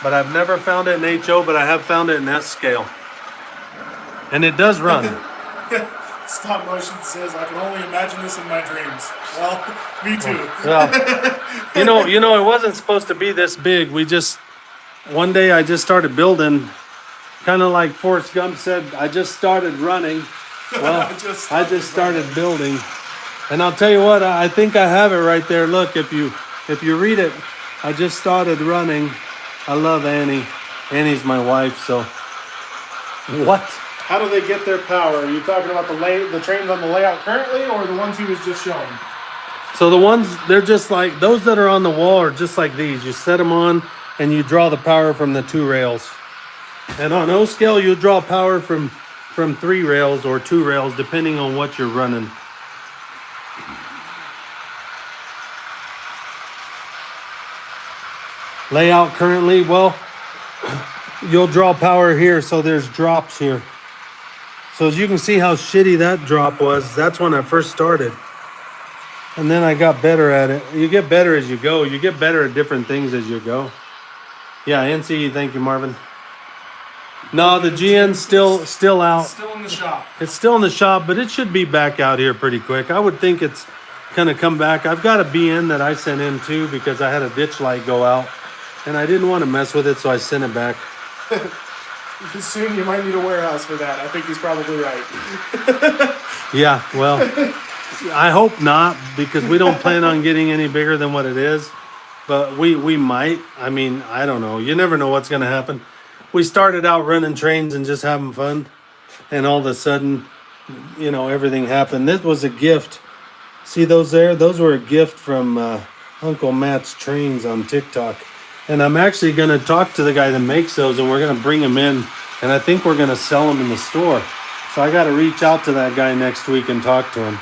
but I've never found it in HO, but I have found it in S scale. And it does run. Stop motion says, I can only imagine this in my dreams. Well, me too. Well, it wasn't supposed to be this big. One day I just started building, kind of like Forrest Gump said, I just started running. Well, I just started building. And I'll tell you what, I think I have it right there. Look, if you read it, I just started running. I love Annie. Annie's my wife, so. What? How do they get their power? Are you talking about the trains on the layout currently, or the ones he was just showing? So the ones, they're just like, those that are on the wall are just like these. You set them on, and you draw the power from the 2 rails. And on O scale, you draw power from 3 rails or 2 rails, depending on what you're running. Layout currently, well, you'll draw power here, so there's drops here. So as you can see how shitty that drop was, that's when I first started. And then I got better at it. You get better as you go. You get better at different things as you go. Yeah, NCE, thank you, Marvin. No, the GN's still out. Still in the shop. It's still in the shop, but it should be back out here pretty quick. I would think it's gonna come back. I've got a BN that I sent in too because I had a ditch light go out. And I didn't want to mess with it, so I sent it back. Soon you might need a warehouse for that. I think he's probably right. Yeah, well, I hope not, because we don't plan on getting any bigger than what it is. But we might. I mean, I don't know. You never know what's going to happen. We started out running trains and just having fun. And all of a sudden, everything happened. This was a gift. See those there? Those were a gift from Uncle Matt's Trains on TikTok. And I'm actually going to talk to the guy that makes those, and we're going to bring them in. And I think we're going to sell them in the store. So I got to reach out to that guy next week and talk to him.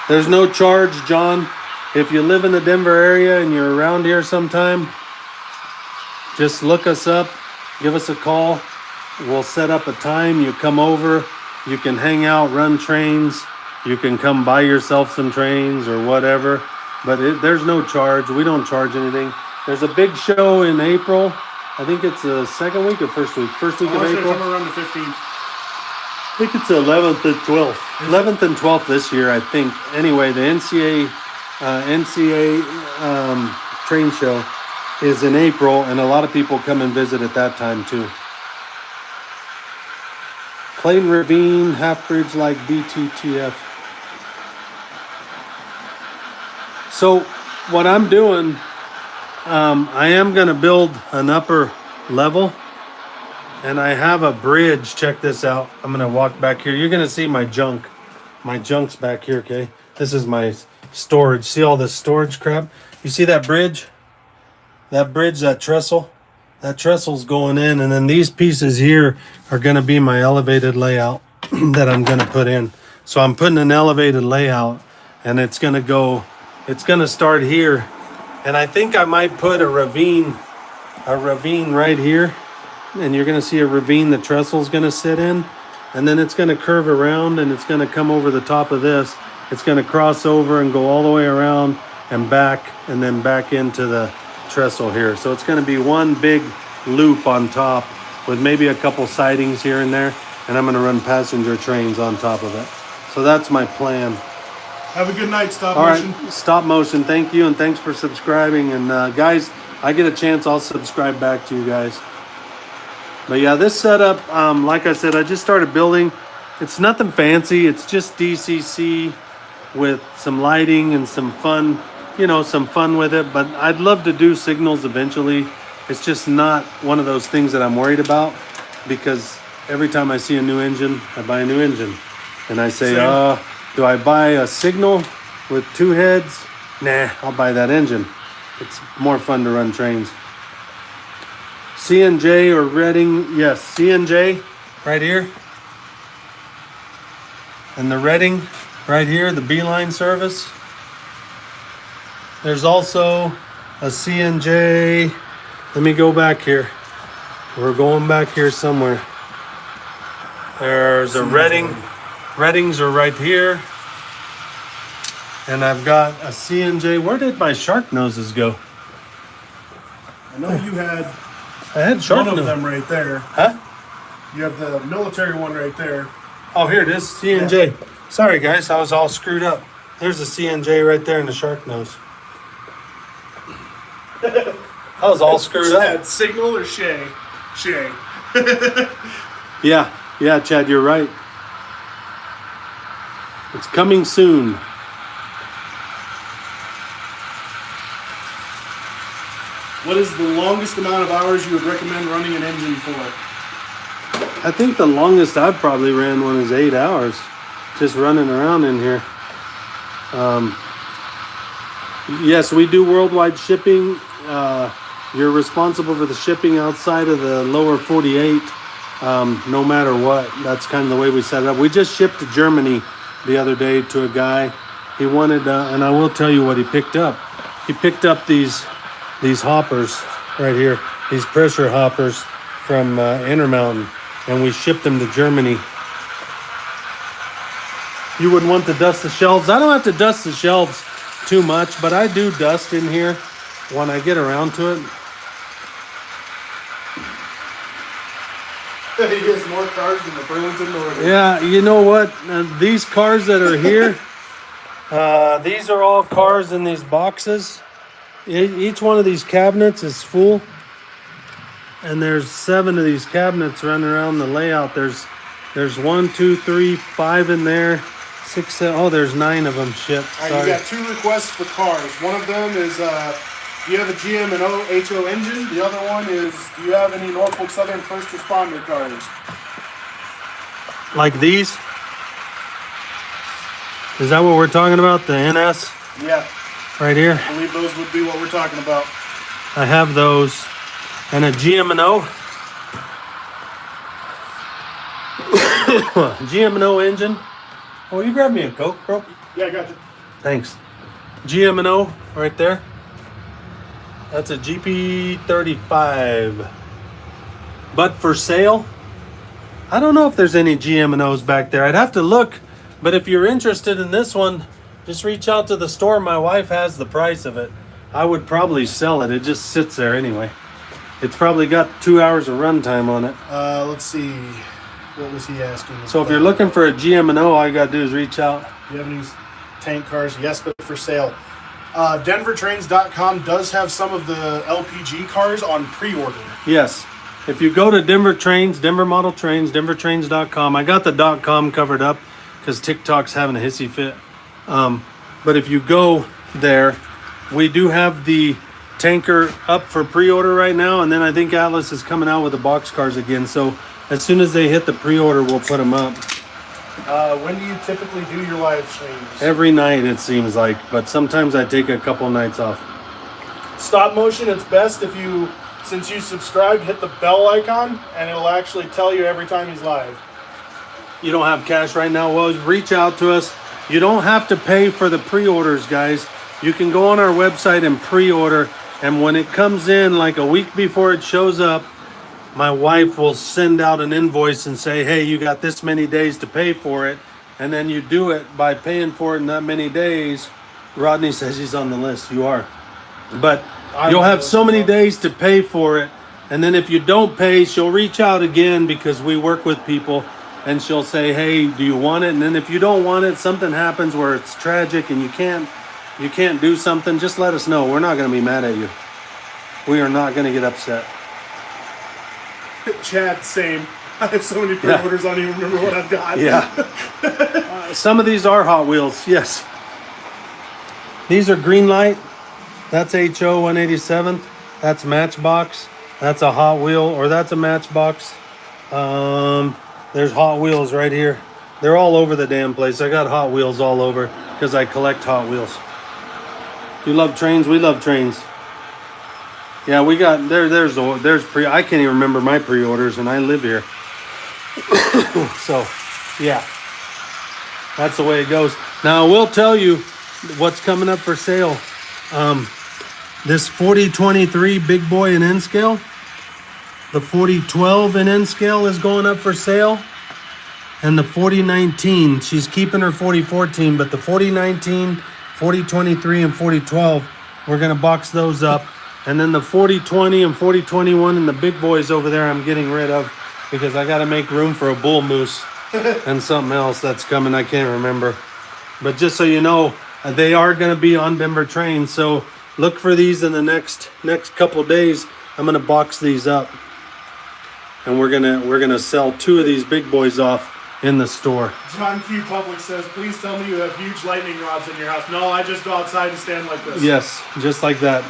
There's no charge, John. If you live in the Denver area and you're around here sometime, just look us up, give us a call. We'll set up a time. You come over. You can hang out, run trains. You can come buy yourself some trains or whatever. But there's no charge. We don't charge anything. There's a big show in April. I think it's the second week or first week? First week of April. Come around the 15th. I think it's the 11th and 12th. 11th and 12th this year, I think. Anyway, the NCA train show is in April, and a lot of people come and visit at that time too. Clayton Ravine, half bridge like BTTF. So what I'm doing, I am going to build an upper level, and I have a bridge. Check this out. I'm going to walk back here. You're going to see my junk. My junk's back here, okay? This is my storage. See all this storage crap? You see that bridge? That bridge, that trestle? That trestle's going in, and then these pieces here are going to be my elevated layout that I'm going to put in. So I'm putting an elevated layout, and it's going to start here. And I think I might put a ravine right here. And you're going to see a ravine the trestle's going to sit in. And then it's going to curve around, and it's going to come over the top of this. It's going to cross over and go all the way around and back, and then back into the trestle here. So it's going to be one big loop on top with maybe a couple sidings here and there. And I'm going to run passenger trains on top of it. So that's my plan. Have a good night, Stop All Motion. right, Stop Motion, thank you, and thanks for subscribing. And guys, I get a chance, I'll subscribe back to you guys. But yeah, this setup, like I said, I just started building. It's nothing fancy. It's just DCC with some lighting and some fun, some fun with it. But I'd love to do signals eventually. It's just not one of those things that I'm worried about, because every time I see a new engine, I buy a new engine. And I say, do I buy a signal with 2 heads? Nah, I'll buy that engine. It's more fun to run trains. C&J or Reading, yes, C&J right here. And the Reading right here, the Beeline service. There's also a CNJ. Let me go back here. We're going back here somewhere. There's a Redding. Reddings are right here. And I've got a CNJ. Where did my shark noses go? I know you had I had shark one of nose. them right there. Huh? You have the military one right there. Oh, here it is. CNJ. Sorry, guys. I was all screwed up. There's a CNJ right there in the shark nose. I was all screwed up. Chad, Signal or Shay? Shay. Yeah, Chad, you're right. It's coming soon. What is the longest amount of hours you would recommend running an engine for? I think the longest I've probably ran one is 8 hours, just running around in here. Yes, we do worldwide shipping. You're responsible for the shipping outside of the lower 48, no matter what. That's kind of the way we set it up. We just shipped to Germany the other day to a guy. He wanted, and I will tell you what he picked up. He picked up these hoppers right here, these pressure hoppers from Intermountain, and we shipped them to Germany. You wouldn't want to dust the shelves. I don't have to dust the shelves too much, but I do dust in here when I get around to it. He has more cars than the Burlington Northern. Yeah, you know what? These cars that are here, these are all cars in these boxes. Each one of these cabinets is full, and there's 7 of these cabinets running around the layout. There's 1, 2, 3, 5 in there, 6, 7. Oh, there's 9 of them. Shit. All right, Sorry. you got 2 requests for cars. One of them is, do you have a GM and HO engine? The other one is, do you have any Norfolk Southern first responder cars? Like these? Is that what we're talking about? The NS Yeah, right here? I believe those would be what we're talking about. I have those. And a GM&O. GM&O engine. Oh, you grab me a Coke, bro? Yeah, I got you. Thanks. GM&O right there. That's a GP35. But for sale, I don't know if there's any GM&Os back there. I'd have to look. But if you're interested in this one, just reach out to the store. My wife has the price of it. I would probably sell it. It just sits there anyway. It's probably got 2 hours of runtime on it. Let's see. What was he asking? So if you're looking for a GM&O, all you got to do is reach out. Do you have any tank cars? Yes, but for sale. DenverTrains.com does have some of the LPG cars on pre-order. Yes. If you go to Denver Trains, Denver Model Trains, DenverTrains.com. I got the .com covered up because TikTok's having a hissy fit. But if you go there, we do have the tanker up for pre-order right now, and then I think Atlas is coming out with the box cars again. So as soon as they hit the pre-order, we'll put them up. When do you typically do your live streams? Every night, it seems like, but sometimes I take a couple nights off. Stop motion, it's best if you, since you subscribed, hit the bell icon, and it'll actually tell you every time he's live. You don't have cash right now? Well, reach out to us. You don't have to pay for the pre-orders, guys. You can go on our website and pre-order, and when it comes in, like a week before it shows up, my wife will send out an invoice and say, hey, you got this many days to pay for it. And then you do it by paying for it in that many days. Rodney says he's on the list. You are. But you'll have so many days to pay for it. And then if you don't pay, she'll reach out again because we work with people. And she'll say, hey, do you want it? And then if you don't want it, something happens where it's tragic and you can't do something, just let us know. We're not going to be mad at you. We are not going to get upset. Chad, same. I have so many pre-orders, I don't even remember what I've got. Yeah. Some of these are Hot Wheels, yes. These are green light. That's HO 187. That's Matchbox. That's a Hot Wheel, or that's a Matchbox. There's Hot Wheels right here. They're all over the damn place. I got Hot Wheels all over because I collect Hot Wheels. You love trains? We love trains. Yeah, we got there's I can't even remember my pre-orders, and I live here. So, yeah, that's the way it goes. Now I will tell you what's coming up for sale. This 4023 Big Boy in N scale. The 4012 in N scale is going up for sale. And the 4019, she's keeping her 4014, but the 4019, 4023, and 4012, we're going to box those up. And then the 4020 and 4021 and the big boys over there I'm getting rid of because I got to make room for a bull moose and something else that's coming. I can't remember. But just so you know, they are going to be on Denver trains. So look for these in the next couple of days. I'm going to box these up. And we're gonna sell 2 of these big boys off in the store. John Q. Public says, please tell me you have huge lightning rods in your house. No, I just go outside and stand like this. Yes, just like that.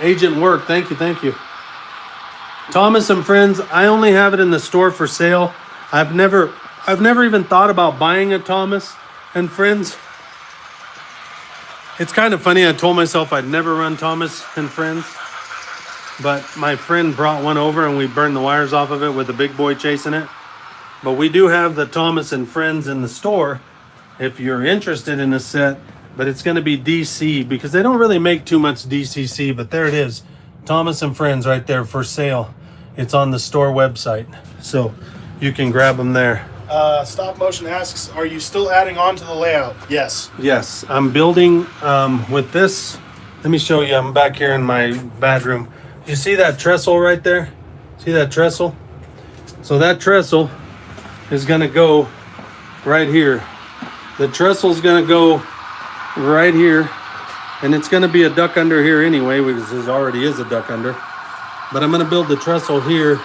Agent work, thank you. Thomas and Friends, I only have it in the store for sale. I've never even thought about buying a Thomas and Friends. It's kind of funny, I told myself I'd never run Thomas and Friends. But my friend brought one over and we burned the wires off of it with the big boy chasing it. But we do have the Thomas and Friends in the store if you're interested in a set. But it's going to be DC because they don't really make too much DCC. But there it is. Thomas and Friends right there for sale. It's on the store website. So you can grab them there. Stop Motion asks, are you still adding on to the layout? Yes. Yes, I'm building with this. Let me show you. I'm back here in my bedroom. You see that trestle right there? See that trestle? So that trestle is gonna go right here. The trestle's gonna go right here, and it's gonna be a duck under here anyway, because there already is a duck under. But I'm gonna build the trestle here,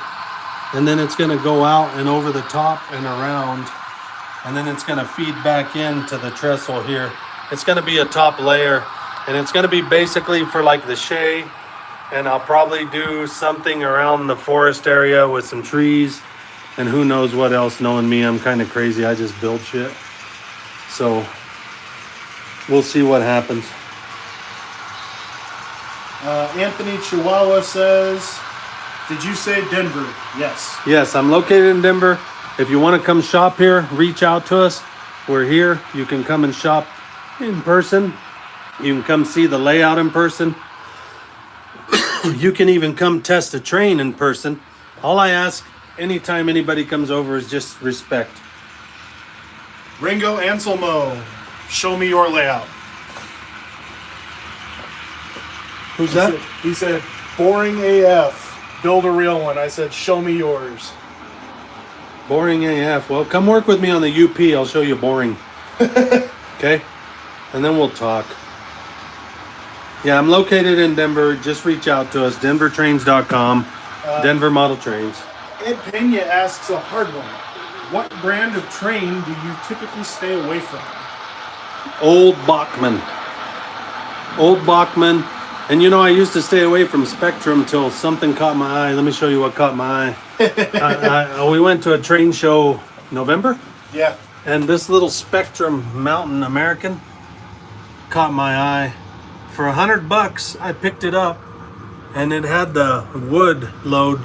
and then it's gonna go out and over the top and around, and then it's gonna feed back into the trestle here. It's gonna be a top layer, and it's gonna be basically for like the shade. And I'll probably do something around the forest area with some trees and who knows what else. Knowing me, I'm kind of crazy. I just build shit. So we'll see what happens. Anthony Chihuahua says, did you say Denver? Yes. Yes, I'm located in Denver. If you want to come shop here, reach out to us. We're here. You can come and shop in person. You can come see the layout in person. You can even come test a train in person. All I ask anytime anybody comes over is just respect. Ringo Anselmo, show me your layout. Who's that? He said, boring AF, build a real one. I said, show me yours. Boring AF. Well, come work with me on the UP. I'll show you boring. Okay? And then we'll talk. Yeah, I'm located in Denver. Just reach out to us. DenverTrains.com. Denver Model Trains. Ed Pena asks a hard one. What brand of train do you typically stay away from? Old Bachman. Old Bachman. And you know, I used to stay away from Spectrum till something caught my eye. Let me show you what caught my eye. We went to a train show November. Yeah. And this little Spectrum Mountain American caught my eye. For $100, I picked it up, and it had the wood load,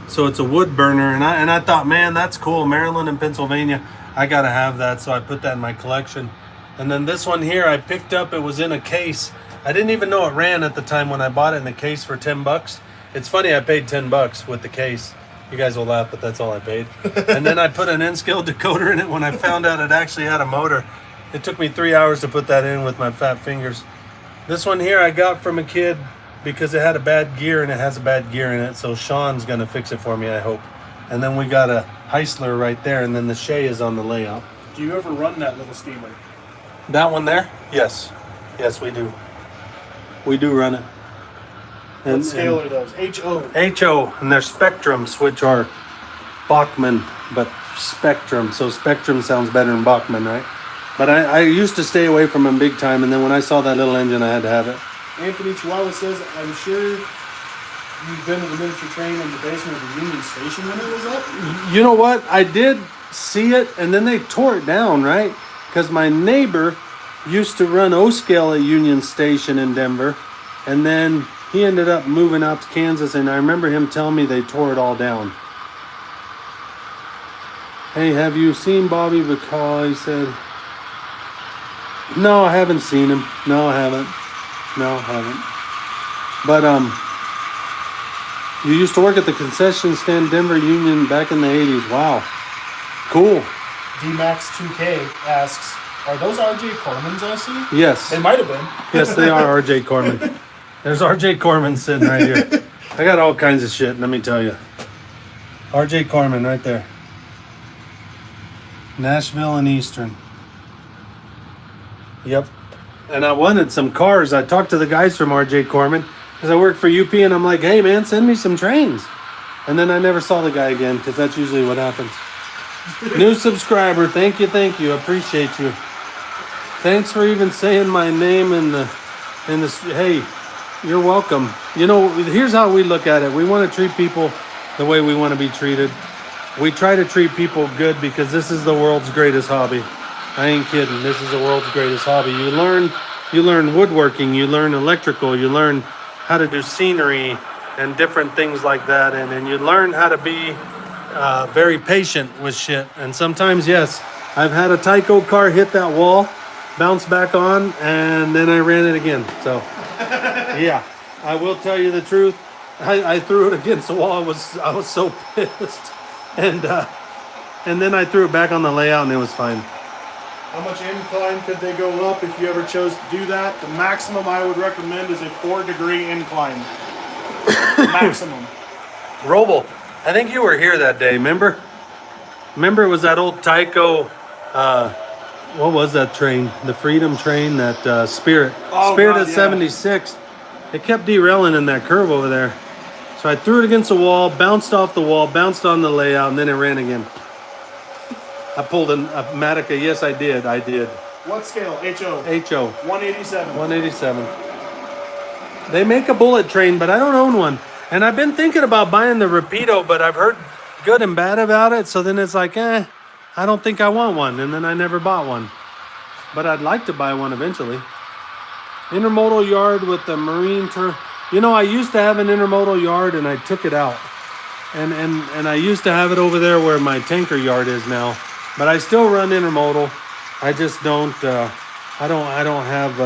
so it's a wood burner. And I thought, man, that's cool. Maryland and Pennsylvania, I gotta have that, so I put that in my collection. And then this one here, I picked up. It was in a case. I didn't even know it ran at the time when I bought it in the case for $10. It's funny, I paid $10 with the case. You guys will laugh, but that's all I paid. And then I put an N-scale decoder in it when I found out it actually had a motor. It took me 3 hours to put that in with my fat fingers. This one here I got from a kid because it had a bad gear, and it has a bad gear in it. So Sean's going to fix it for me, I hope. And then we got a Heisler right there, and then the Shea is on the layout. Do you ever run that little steamer? That one there? Yes. Yes, we do. We do run it. What scale are those? HO. HO, and they're Spectrums, which are Bachmann, but Spectrum. So Spectrum sounds better than Bachmann, right? But I used to stay away from them big time, and then when I saw that little engine, I had to have it. Anthony Chihuahua says, I'm sure you've been to the miniature train in the basement of the Union Station when it was up? You know what? I did see it, and then they tore it down, right? Because my neighbor used to run O-scale at Union Station in Denver, and then he ended up moving out to Kansas, and I remember him telling me they tore it all down. Hey, have you seen Bobby Bacall? He said... No, I haven't seen him. No, I haven't. No, I haven't. But you used to work at the concession stand Denver Union back in the 80s. Wow. Cool. DMax2K asks, are those RJ Cormans I see? Yes. They might have been. Yes, they are RJ Corman. There's RJ Corman sitting right here. I got all kinds of shit, let me tell you. RJ Corman right there. Nashville and Eastern. Yep. And I wanted some cars. I talked to the guys from RJ Corman because I work for UP, and I'm like, hey man, send me some trains. And then I never saw the guy again because that's usually what happens. New subscriber, thank you, appreciate you. Thanks for even saying my name in the hey, you're welcome. You know, here's how we look at it. We want to treat people the way we want to be treated. We try to treat people good because this is the world's greatest hobby. I ain't kidding. This is the world's greatest hobby. You learn woodworking, you learn electrical, you learn how to do scenery and different things like that, and you learn how to be very patient with shit. And sometimes, yes, I've had a Tyco car hit that wall, bounce back on, and then I ran it again. So, yeah, I will tell you the truth. I threw it against the wall. I was so pissed, and then I threw it back on the layout, and it was fine. How much incline could they go up if you ever chose to do that? The maximum I would recommend is a 4-degree incline. Maximum. Roble, I think you were here that day, remember? Remember it was that old Tyco, what was that train? The Freedom train, that Spirit. Oh, Spirit God, at yeah. 76. It kept derailing in that curve over there. So I threw it against the wall, bounced off the wall, bounced on the layout, and then it ran again. I pulled a Matica. Yes, I did. What scale? HO? HO. 187. 187. They make a bullet train, but I don't own one. And I've been thinking about buying the Rapido, but I've heard good and bad about it. So then it's like, I don't think I want one. And then I never bought one. But I'd like to buy one eventually. Intermodal yard with the marine You know, I used to have an intermodal yard and I took it out. And I used to have it over there where my tanker yard is now. But I still run intermodal. I just don't. I don't have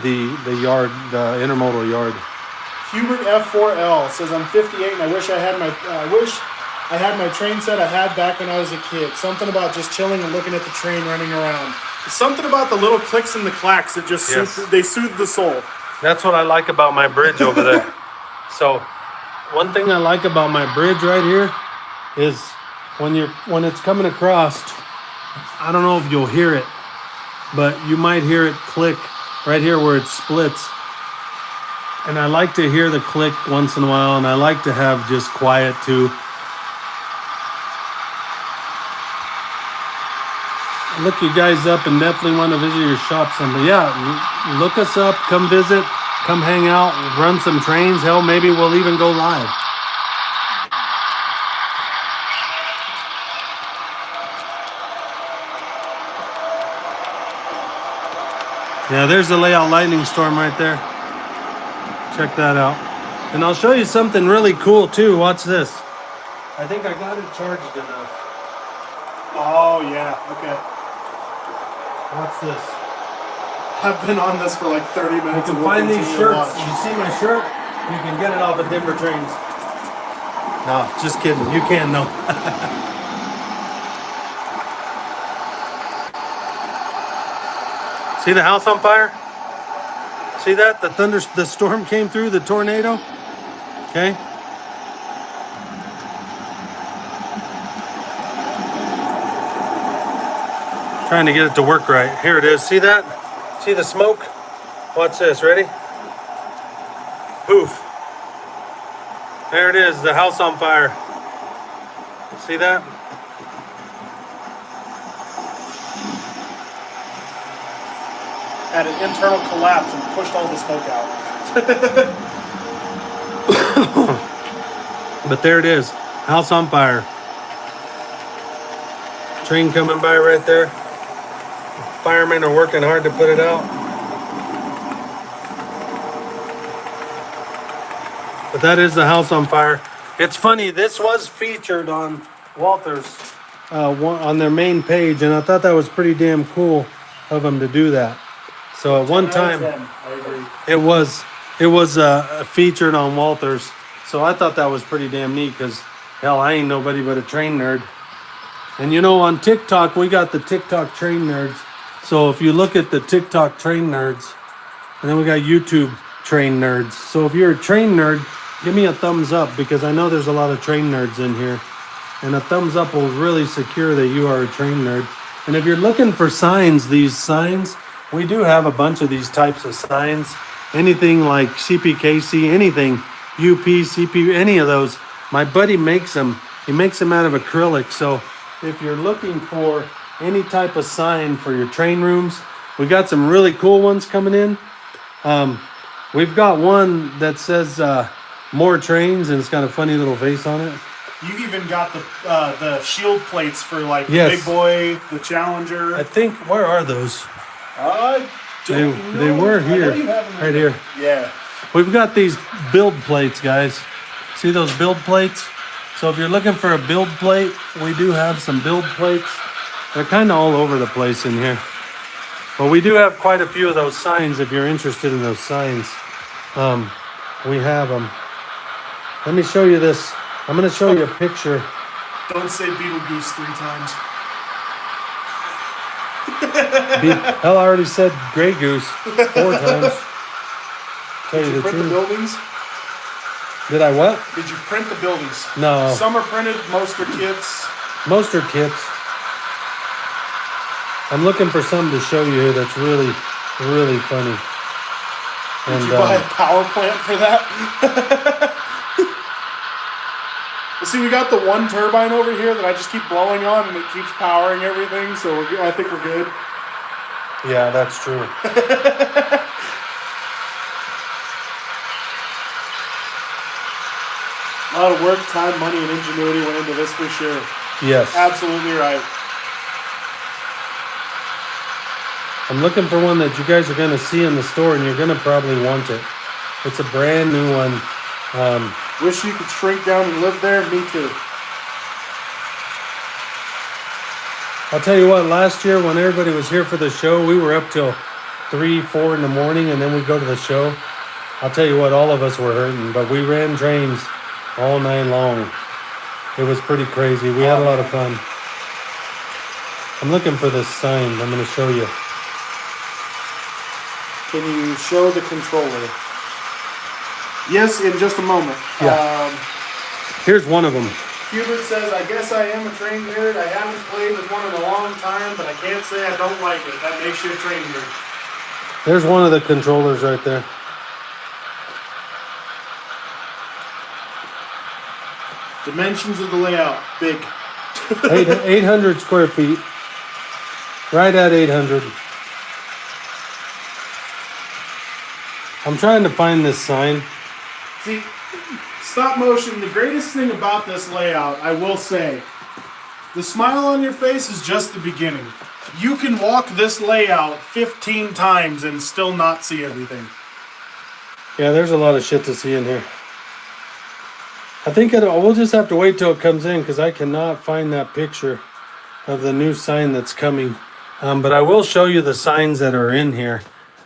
the intermodal yard. Hubert F4L says, I'm 58 and I wish I had my train set I had back when I was a kid. Something about just chilling and looking at the train running around. It's something about the little clicks and the clacks that just soothe the soul. That's what I like about my bridge over there. So one thing I like about my bridge right here is when it's coming across, I don't know if you'll hear it, but you might hear it click right here where it splits. And I like to hear the click once in a while, and I like to have just quiet too. Look you guys up and definitely want to visit your shop someday. Yeah, look us up, come visit, come hang out, run some trains. Hell, maybe we'll even go live. Yeah, there's the layout lightning storm right there. Check that out. And I'll show you something really cool too. Watch this. I think I got it charged enough. Oh, yeah. Okay. Watch this. I've been on this for like 30 minutes. You can find these shirts. You see my shirt? You can get it off of Denver trains. No, just kidding. You can, no. See the house on fire? See that? The storm came through, the tornado. Okay. Trying to get it to work right. Here it is. See that? See the smoke? Watch this. Ready? Poof. There it is. The house on fire. See that? Had an internal collapse and pushed all the smoke out. But there it is. House on fire. Train coming by right there. Firemen are working hard to put it out. But that is the house on fire. It's funny, this was featured on Walther's on their main page, and I thought that was pretty damn cool of them to do that. So at one time, I agree. it was featured on Walters, so I thought that was pretty damn neat. Because hell, I ain't nobody but a train nerd. And you know, on TikTok we got the TikTok train nerds. So if you look at the TikTok train nerds, and then we got YouTube train nerds. So if you're a train nerd, give me a thumbs up, because I know there's a lot of train nerds in here. And a thumbs up will really secure that you are a train nerd. And if you're looking for signs, these signs, we do have a bunch of these types of signs. Anything like CPKC, anything, UP, CP, any of those. My buddy makes them. He makes them out of acrylic. So if you're looking for any type of sign for your train rooms, we got some really cool ones coming in. We've got one that says more trains, and it's got a funny little face on it. You've even got the shield plates for like the Yes. Big Boy, the Challenger. I think, where are those? They were I know here, you have them right here. Yeah. We've got these build plates, guys. See those build plates? So if you're looking for a build plate, we do have some build plates. They're kind of all over the place in here. But we do have quite a few of those signs if you're interested in those signs. We have them. Let me show you this. I'm going to show you a picture. Don't say Beetlejuice 3 times. Hell, I already said Grey Goose 4 times. Tell Did you you the print the truth. buildings? Did I what? Did you print the buildings? No. Some are printed, most are kits. Most are kits. I'm looking for something to show you here that's really, really funny. Did you buy a power plant for that? See, we got the one turbine over here that I just keep blowing on, and it keeps powering everything, so I think we're good. Yeah, that's true. A lot of work, time, money, and ingenuity went into this for sure. Yes. Absolutely right. I'm looking for one that you guys are going to see in the store, and you're going to probably want it. It's a brand new one. Wish you could shrink down and live there? Me too. I'll tell you what, last year when everybody was here for the show, we were up till 3, 4 in the morning, and then we'd go to the show. I'll tell you what, all of us were hurting, but we ran trains all night long. It was pretty crazy. We had a lot of fun. I'm looking for this sign. I'm going to show you. Can you show the controller? Yes, in just a moment. Yeah. Here's one of them. Hubert says, I guess I am a train nerd. I haven't played with one in a long time, but I can't say I don't like it. That makes you a train nerd. There's one of the controllers right there. Dimensions of the layout, big. 800 square feet. Right at 800. I'm trying to find this sign. See, stop motion, the greatest thing about this layout, I will say, the smile on your face is just the beginning. You can walk this layout 15 times and still not see everything. Yeah, there's a lot of shit to see in here. I think we'll just have to wait till it comes in, because I cannot find that picture of the new sign that's coming. But I will show you the signs that are in here.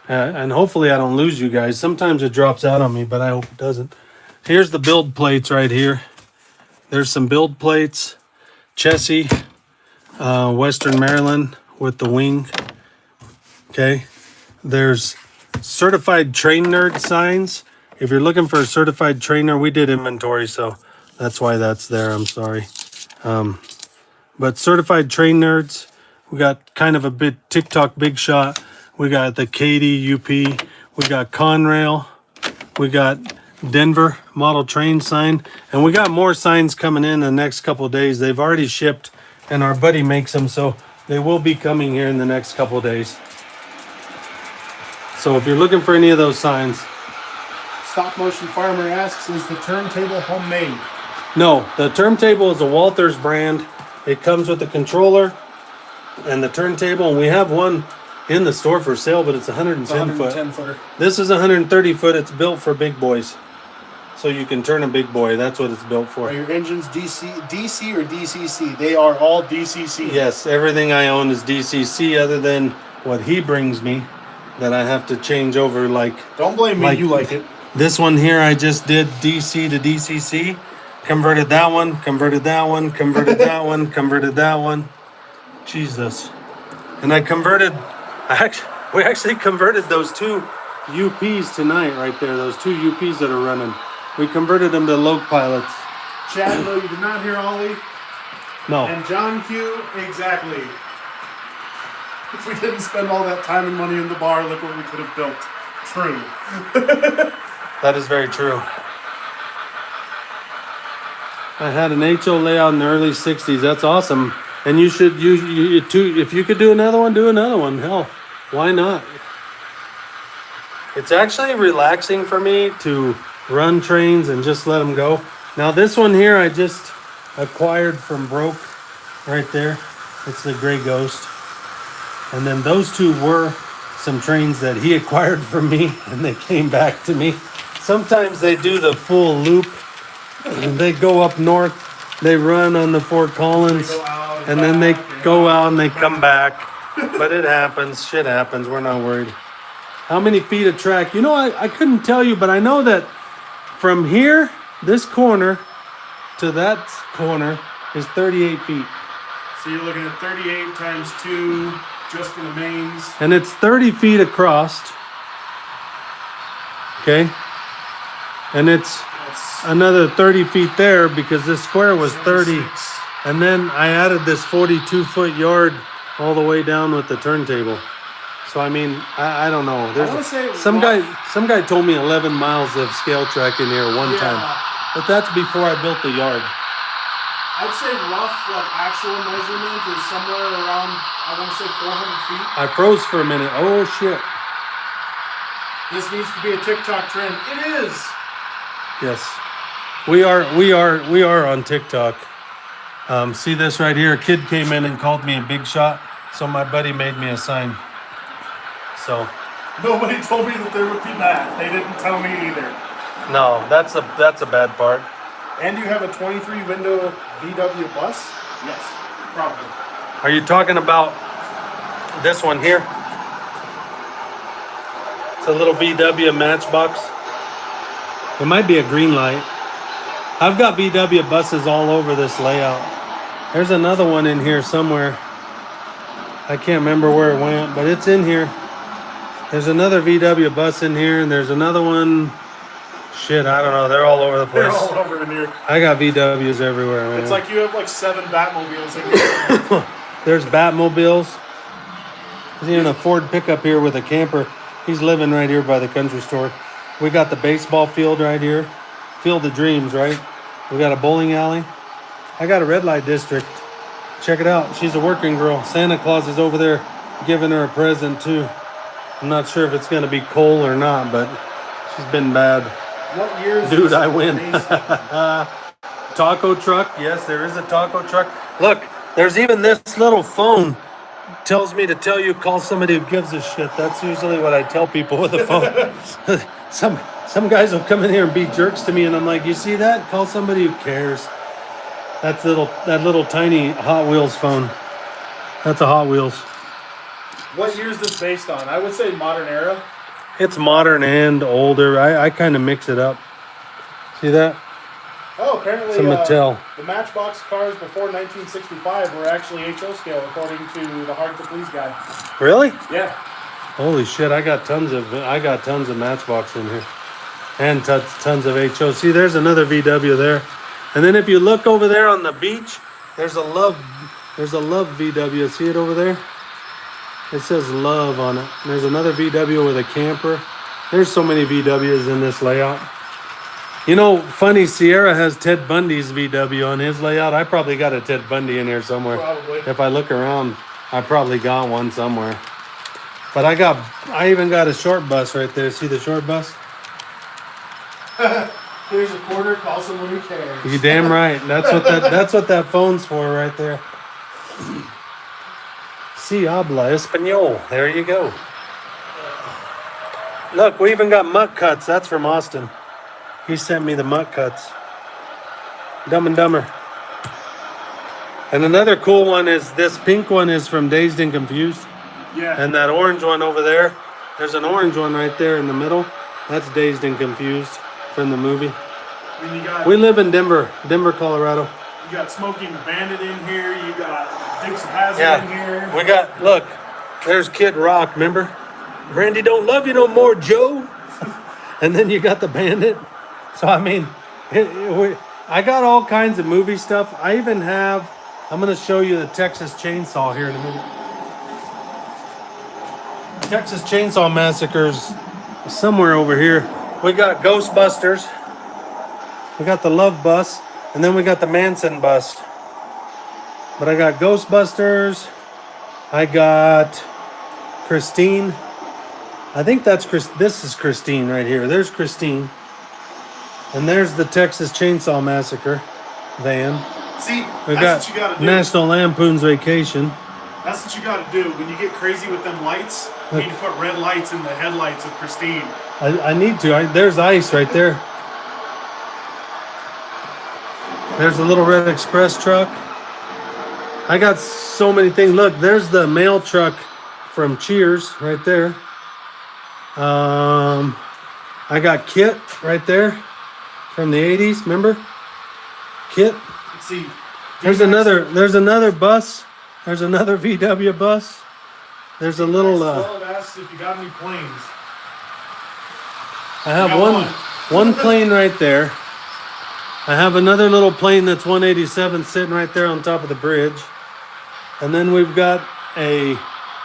And hopefully I don't lose you guys. Sometimes it drops out on me, but I hope it doesn't. Here's the build plates right here. There's some build plates. Chessie, Western Maryland with the wing. Okay. There's certified train nerd signs. If you're looking for a certified trainer, we did inventory, so that's why that's there. I'm sorry. But certified train nerds, we got kind of a bit TikTok big shot. We got the Katy UP. We got Conrail. We got Denver model train sign. And we got more signs coming in the next couple of days. They've already shipped, and our buddy makes them, so they will be coming here in the next couple of days. So if you're looking for any of those signs. Stop Motion Farmer asks, is the turntable homemade? No, the turntable is a Walters brand. It comes with the controller and the turntable, and we have one in the store for sale, but it's 110 foot. 110 footer. This is 130 foot. It's built for big boys. So you can turn a big boy. That's what it's built for. Are your engines DC or DCC? They are all DCC. Yes, everything I own is DCC other than what he brings me. that I have to change over. Like Don't blame me. Like- You like it. this one here, I just did DC to DCC, converted that one, converted that one, converted that one, converted that one. Jesus. And we actually converted those two UPs tonight right there, those two UPs that are running. We converted them to Loc pilots. Chad, no, you did not hear Ollie. No. And John Q, exactly. If we didn't spend all that time and money in the bar, look what we could have built. True. That is very true. I had an HO layout in the early 60s. That's awesome. And you should, if you could do another one, do another one. Hell, why not? It's actually relaxing for me to run trains and just let them go. Now this one here I just acquired from Broke right there. It's the Gray Ghost. And then those two were some trains that he acquired from me and they came back to me. Sometimes they do the full loop. They go up north, they run on the Fort Collins, and then they go out and they come back. But it happens, shit happens, we're not worried. How many feet of track? You know, I couldn't tell you, but I know that from here, this corner, to that corner is 38 feet. So you're looking at 38 times 2 just for the mains. And it's 30 feet across. Okay? And it's That's another 30 feet there because this square was 30. 76. And then I added this 42-foot yard all the way down with the turntable. So I mean, I don't know. wanna say Some guy told me 11 miles of scale track in here one Yeah. time. But that's before I built the yard. I'd say rough, like actual measurement is somewhere around, I want to say 400 feet. I froze for a minute. Oh shit. This needs to be a TikTok trend. It is. Yes. We are on TikTok. See this right here? A kid came in and called me a big shot. So my buddy made me a sign. So Nobody told me that there would be that. They didn't tell me either. no, that's a bad part. And you have a 23 window VW bus? Yes, probably. Are you talking about this one here? It's a little VW Matchbox. It might be a green light. I've got VW buses all over this layout. There's another one in here somewhere. I can't remember where it went, but it's in here. There's another VW bus in here, and there's another one. Shit, I don't know. They're all over the They're place. all over in here. I got VWs everywhere, man. It's like you have like 7 Batmobiles in here. There's Batmobiles. There's even a Ford pickup here with a camper. He's living right here by the country store. We got the baseball field right here. Field of Dreams, right? We got a bowling alley. I got a red light district. Check it out. She's a working girl. Santa Claus is over there giving her a present too. I'm not sure if it's going to be coal or not, but she's been bad. What year is Dude, this I win. based on? Taco truck. Yes, there is a taco truck. Look, there's even this little phone. Tells me to tell you, call somebody who gives a shit. That's usually what I tell people with a phone. Some guys will come in here and be jerks to me, and I'm like, you see that? Call somebody who cares. That little tiny Hot Wheels phone. That's a Hot Wheels. What year is this based on? I would say modern era. It's modern and older. I kind of mix it up. See that? Oh, apparently It's a Mattel. The Matchbox cars before 1965 were actually HO scale, according to the Hard to Please guy. Really? Yeah. Holy shit! I got tons of Matchbox in here, and tons of HO. See, there's another VW there, and then if you look over there on the beach, there's a Love VW. See it over there? It says Love on it. And there's another VW with a camper. There's so many VWs in this layout. You know, funny, Sierra has Ted Bundy's VW on his layout. I probably got a Ted Bundy in here somewhere. Probably. If I look around, I probably got one somewhere. But I even got a short bus right there. See the short bus? Here's a quarter, call someone who cares. You damn right. That's what that phone's for right there. Si habla español. There you go. Look, we even got muck cuts. That's from Austin. He sent me the muck cuts. Dumb and Dumber. And another cool one is this pink one is from Dazed and Confused. Yeah. And that orange one over there There's an orange one right there in the middle. That's Dazed and Confused from the movie. I mean, you got We live in Denver, Colorado. you got Smoking the Bandit in here. You got Dukes of Hazzard in here. We got, look, there's Kid Rock, remember? Brandy don't love you no more, Joe. And then you got the Bandit. So, I mean, I got all kinds of movie stuff. I even have, I'm going to show you the Texas Chainsaw here in a minute. Texas Chainsaw Massacre's somewhere over here. We got Ghostbusters. We got the Love Bus. And then we got the Manson Bust. But I got Ghostbusters. I got Christine. I think that's this is Christine right here. There's Christine. And there's the Texas Chainsaw Massacre van. See, We that's got what you gotta do. National Lampoon's Vacation. That's what you gotta do. When you get crazy with them lights, you need to put red lights in the headlights of Christine. I need to. There's ice right there. There's a little red express truck. I got so many things. Look, there's the mail truck from Cheers right there. I got Kit right there from the 80s. Remember? Kit. Let's see. There's another bus. There's another VW bus. There's a little. Well, it asks if you got any planes. I have got one plane right there. I have another little plane that's 187 sitting right there on top of the bridge. And then we've got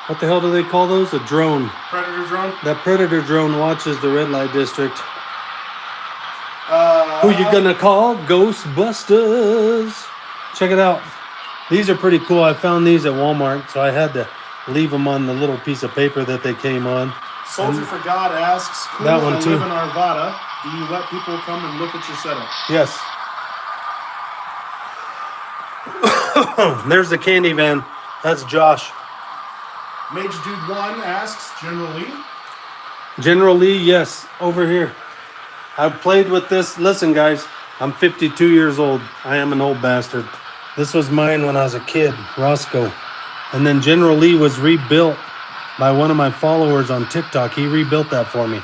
what the hell do they call those? A drone. Predator drone. That Predator drone watches the red light district. Who you gonna call? Ghostbusters. Check it out. These are pretty cool. I found these at Walmart, so I had to leave them on the little piece of paper that they came on. Soldier for God asks, cool, That one I too. live in Arvada. Do you let people come and look at your setup? Yes. There's the candy van. That's Josh. Mage Dude 1 asks, General Lee? General Lee, yes, over here. I've played with this. Listen, guys, I'm 52 years old. I am an old bastard. This was mine when I was a kid, Roscoe. And then General Lee was rebuilt by one of my followers on TikTok. He rebuilt that for me.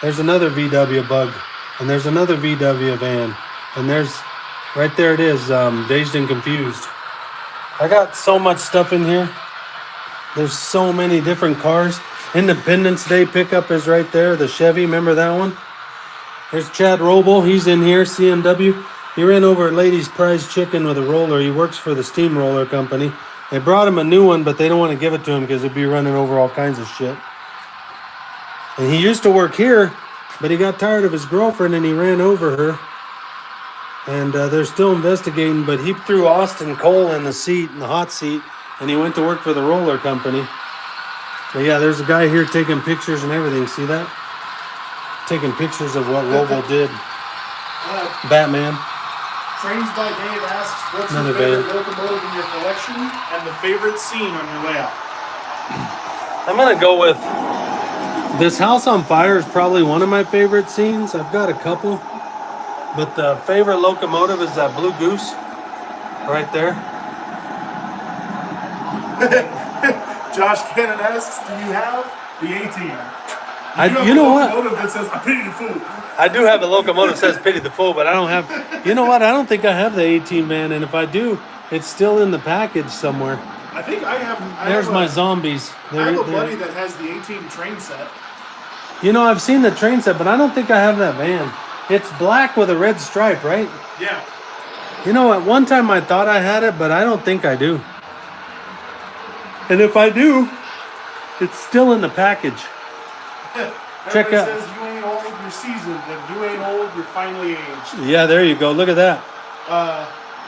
There's another VW Bug, and there's another VW van, and there's, right there it is, Dazed and Confused. I got so much stuff in here. There's so many different cars. Independence Day pickup is right there, the Chevy, remember that one? There's Chad Roble, he's in here, CMW. He ran over a lady's prize chicken with a roller. He works for the steamroller company. They brought him a new one, but they don't want to give it to him because it'd be running over all kinds of shit. And he used to work here, but he got tired of his girlfriend and he ran over her. And they're still investigating, but he threw Austin Cole in the seat, in the hot seat, and he went to work for the roller company. But yeah, there's a guy here taking pictures and everything. See that? Taking pictures of what Robo did. Batman. Trains by Dave asks, what's Another your favorite van. locomotive in your collection and the favorite scene on your layout? I'm going to go with this House on Fire is probably one of my favorite scenes. I've got a couple. But the favorite locomotive is that Blue Goose right there. Josh Cannon asks, do you have the A-Team? You know what? Locomotive that says, I pity the fool. I do have a locomotive that says Pity the Fool, but I don't have... You know what? I don't think I have the A-Team, man. And if I do, it's still in the package somewhere. I think I have... There's my zombies. I have a buddy that has the A-Team train set. You know, I've seen the train set, but I don't think I have that van. It's black with a red stripe, right? Yeah. You know, at one time I thought I had it, but I don't think I do. And if I do, it's still in the package. Check out. Says you ain't old, you're seasoned, and you ain't old, you're finally aged. Yeah, there you go. Look at that.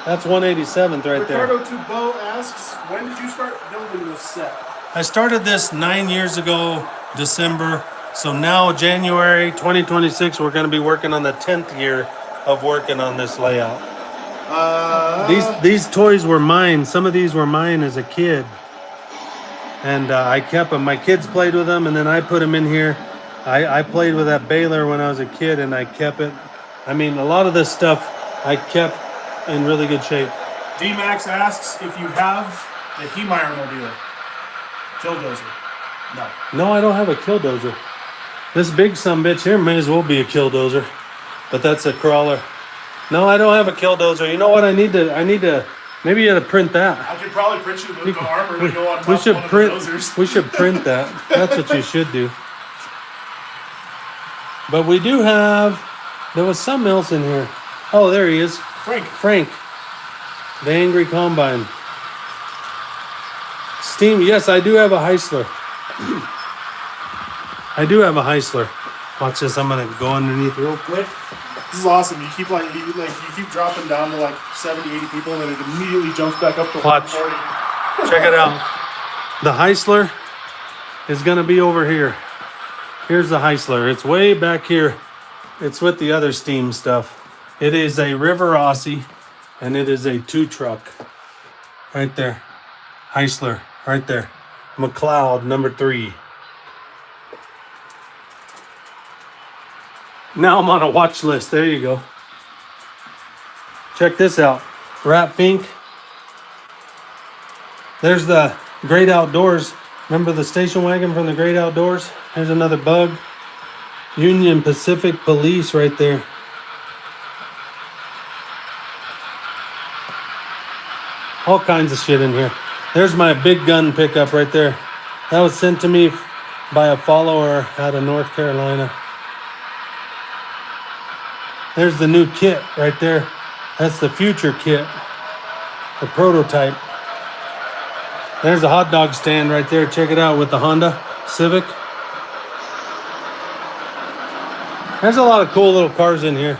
That's 187th right there. Ricardo Tubo asks, when did you start building this set? I started this 9 years ago, December. So now, January 2026, we're going to be working on the 10th year of working on this layout. These toys were mine. Some of these were mine as a kid. And I kept them. My kids played with them, and then I put them in here. I played with that baler when I was a kid, and I kept it. I mean, a lot of this stuff I kept in really good shape. D-Max asks if you have the Hemeyer mobile. Killdozer. No. No, I don't have a killdozer. This big sumbitch here may as well be a killdozer, but that's a crawler. No, I don't have a killdozer. You know what? I need to. Maybe you got to print that. I could probably print you the armor to go on top We should of one print. of the dozers. We should print that. That's what you should do. But we do have. There was something else in here. Oh, there he is. Frank. The Angry Combine. Steam. Yes, I do have a Heisler. I do have a Heisler. Watch this. I'm gonna go underneath real quick. This is awesome. You keep you keep dropping down to like 70, 80 people, and then it immediately jumps back up to Watch. 140. Check it out. The Heisler is gonna be over here. Here's the Heisler. It's way back here. It's with the other Steam stuff. It is a River Aussie, and it is a 2-truck. Right there. Heisler. Right there. McLeod number 3. Now I'm on a watch list. There you go. Check this out. Rat Fink. There's the Great Outdoors. Remember the station wagon from the Great Outdoors? There's another bug. Union Pacific Police right there. All kinds of shit in here. There's my big gun pickup right there. That was sent to me by a follower out of North Carolina. There's the new kit right there. That's the future kit. The prototype. There's a hot dog stand right there. Check it out with the Honda Civic. There's a lot of cool little cars in here.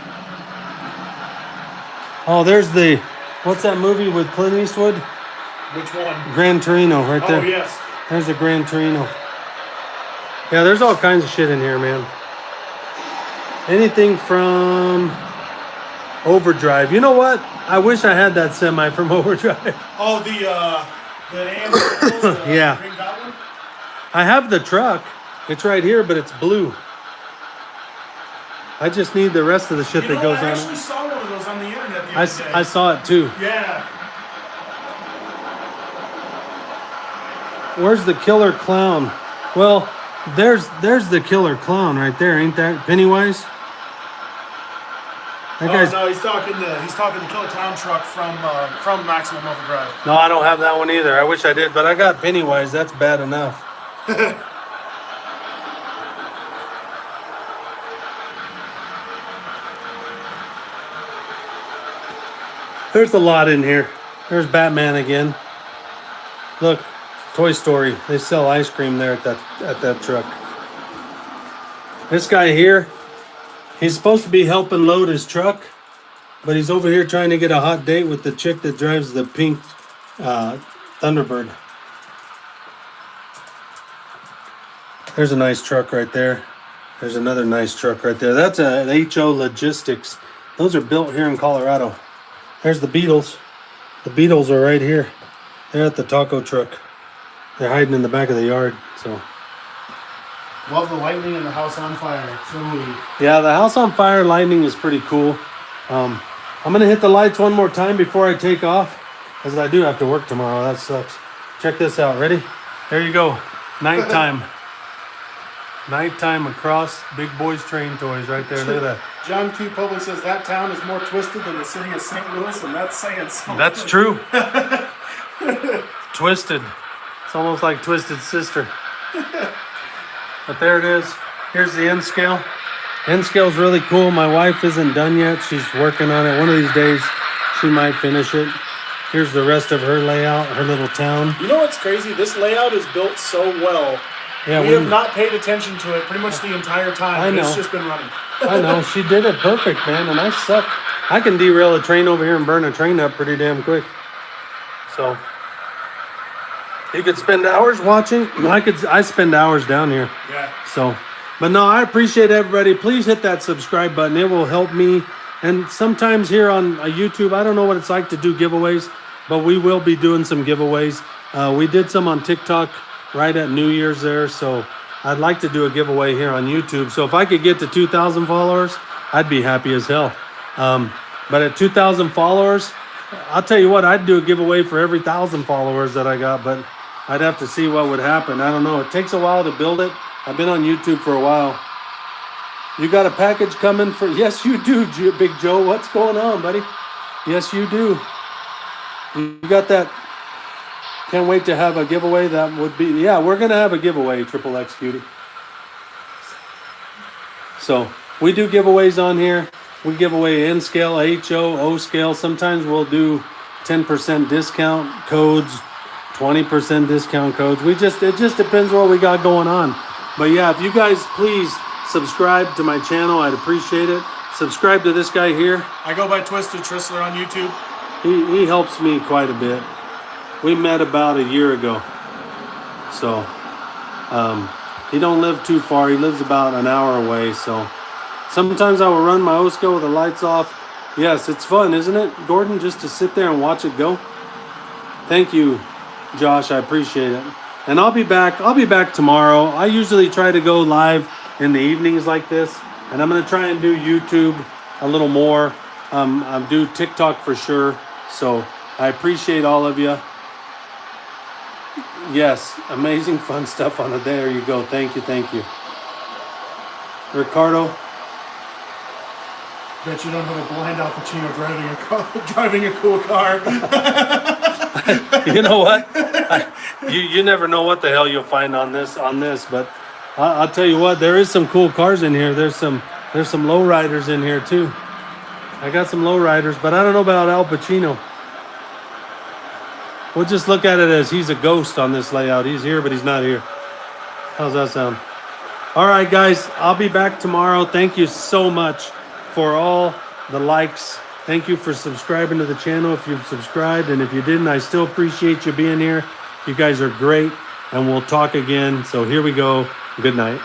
Oh, there's the, what's that movie with Clint Eastwood? Which one? Gran Torino right there. Oh, yes. There's a Gran Torino. Yeah, there's all kinds of shit in here, man. Anything from Overdrive. You know what? I wish I had that semi from Overdrive. Oh, the AMC, Yeah. Green Goblin? I have the truck. It's right here, but it's blue. I just need the rest of the shit that goes I on actually it. saw one of those on the internet the other day. I saw it too. Yeah. Where's the killer clown? Well, there's the killer clown right there, ain't that Pennywise? That guy's. No, he's talking the Killer Clown truck from Maximum Overdrive. No, I don't have that one either. I wish I did, but I got Pennywise. That's bad enough. There's a lot in here. There's Batman again. Look, Toy Story. They sell ice cream there at that truck. This guy here, he's supposed to be helping load his truck, but he's over here trying to get a hot date with the chick that drives the pink Thunderbird. There's a nice truck right there. There's another nice truck right there. That's an HO Logistics. Those are built here in Colorado. There's the Beatles. The Beatles are right here. They're at the taco truck. They're hiding in the back of the yard. So. Love the lightning and the house on fire. So Yeah, the house on fire lightning is pretty cool. I'm gonna hit the lights one more time before I take off, because I do have to work tomorrow. That sucks. Check this out. Ready? There you go. Nighttime. Nighttime across Bigboystraintoys right there. Look at that. John Q. Public says that town is more twisted than the city of St. Louis, and that's saying something. That's true. Twisted. It's almost like Twisted Sister. But there it is. Here's the N scale. N scale's really cool. My wife isn't done yet. She's working on it. One of these days, she might finish it. Here's the rest of her layout, her little town. You know what's crazy? This layout is built so well. Yeah, we have not paid attention to it pretty much the entire time. I know. It's just been running. I know. She did it perfect, man, and I suck. I can derail a train over here and burn a train up pretty damn quick. So you could spend hours watching. I spend hours down here. Yeah. So, but no, I appreciate everybody. Please hit that subscribe button. It will help me. And sometimes here on YouTube, I don't know what it's like to do giveaways, but we will be doing some giveaways. We did some on TikTok right at New Year's there. So I'd like to do a giveaway here on YouTube. So if I could get to 2,000 followers, I'd be happy as hell. But at 2,000 followers, I'll tell you what, I'd do a giveaway for every 1,000 followers that I got. But I'd have to see what would happen. I don't know. It takes a while to build it. I've been on YouTube for a while. You got a package coming for? Yes, you do, Big Joe. What's going on, buddy? Yes, you do. You got that? Can't wait to have a giveaway. That would be, yeah, we're going to have a giveaway, Triple X Cutie. So we do giveaways on here. We give away N scale, HO, O scale. Sometimes we'll do 10% discount codes, 20% discount codes. It just depends what we got going on. But yeah, if you guys please subscribe to my channel, I'd appreciate it. Subscribe to this guy here. I go by Twisted Tristler on YouTube. He helps me quite a bit. We met about a year ago. So he don't live too far. He lives about an hour away. So sometimes I will run my OSCO with the lights off. Yes, it's fun, isn't it, Gordon, just to sit there and watch it go? Thank you, Josh. I appreciate it. And I'll be back tomorrow. I usually try to go live in the evenings like this. And I'm going to try and do YouTube a little more. I'll do TikTok for sure. So I appreciate all of you. Yes, amazing fun stuff on it. There you go. Thank you. Ricardo. Bet you don't have a blind Al Pacino driving a cool car. You know what? You never know what the hell you'll find on this. But I'll tell you what. There is some cool cars in here. There's some lowriders in here too. I got some lowriders, but I don't know about Al Pacino. We'll just look at it as he's a ghost on this layout. He's here, but he's not here. How's that sound? All right, guys. I'll be back tomorrow. Thank you so much for all the likes. Thank you for subscribing to the channel if you've subscribed. And if you didn't, I still appreciate you being here. You guys are great. And we'll talk again. So here we go. Good night.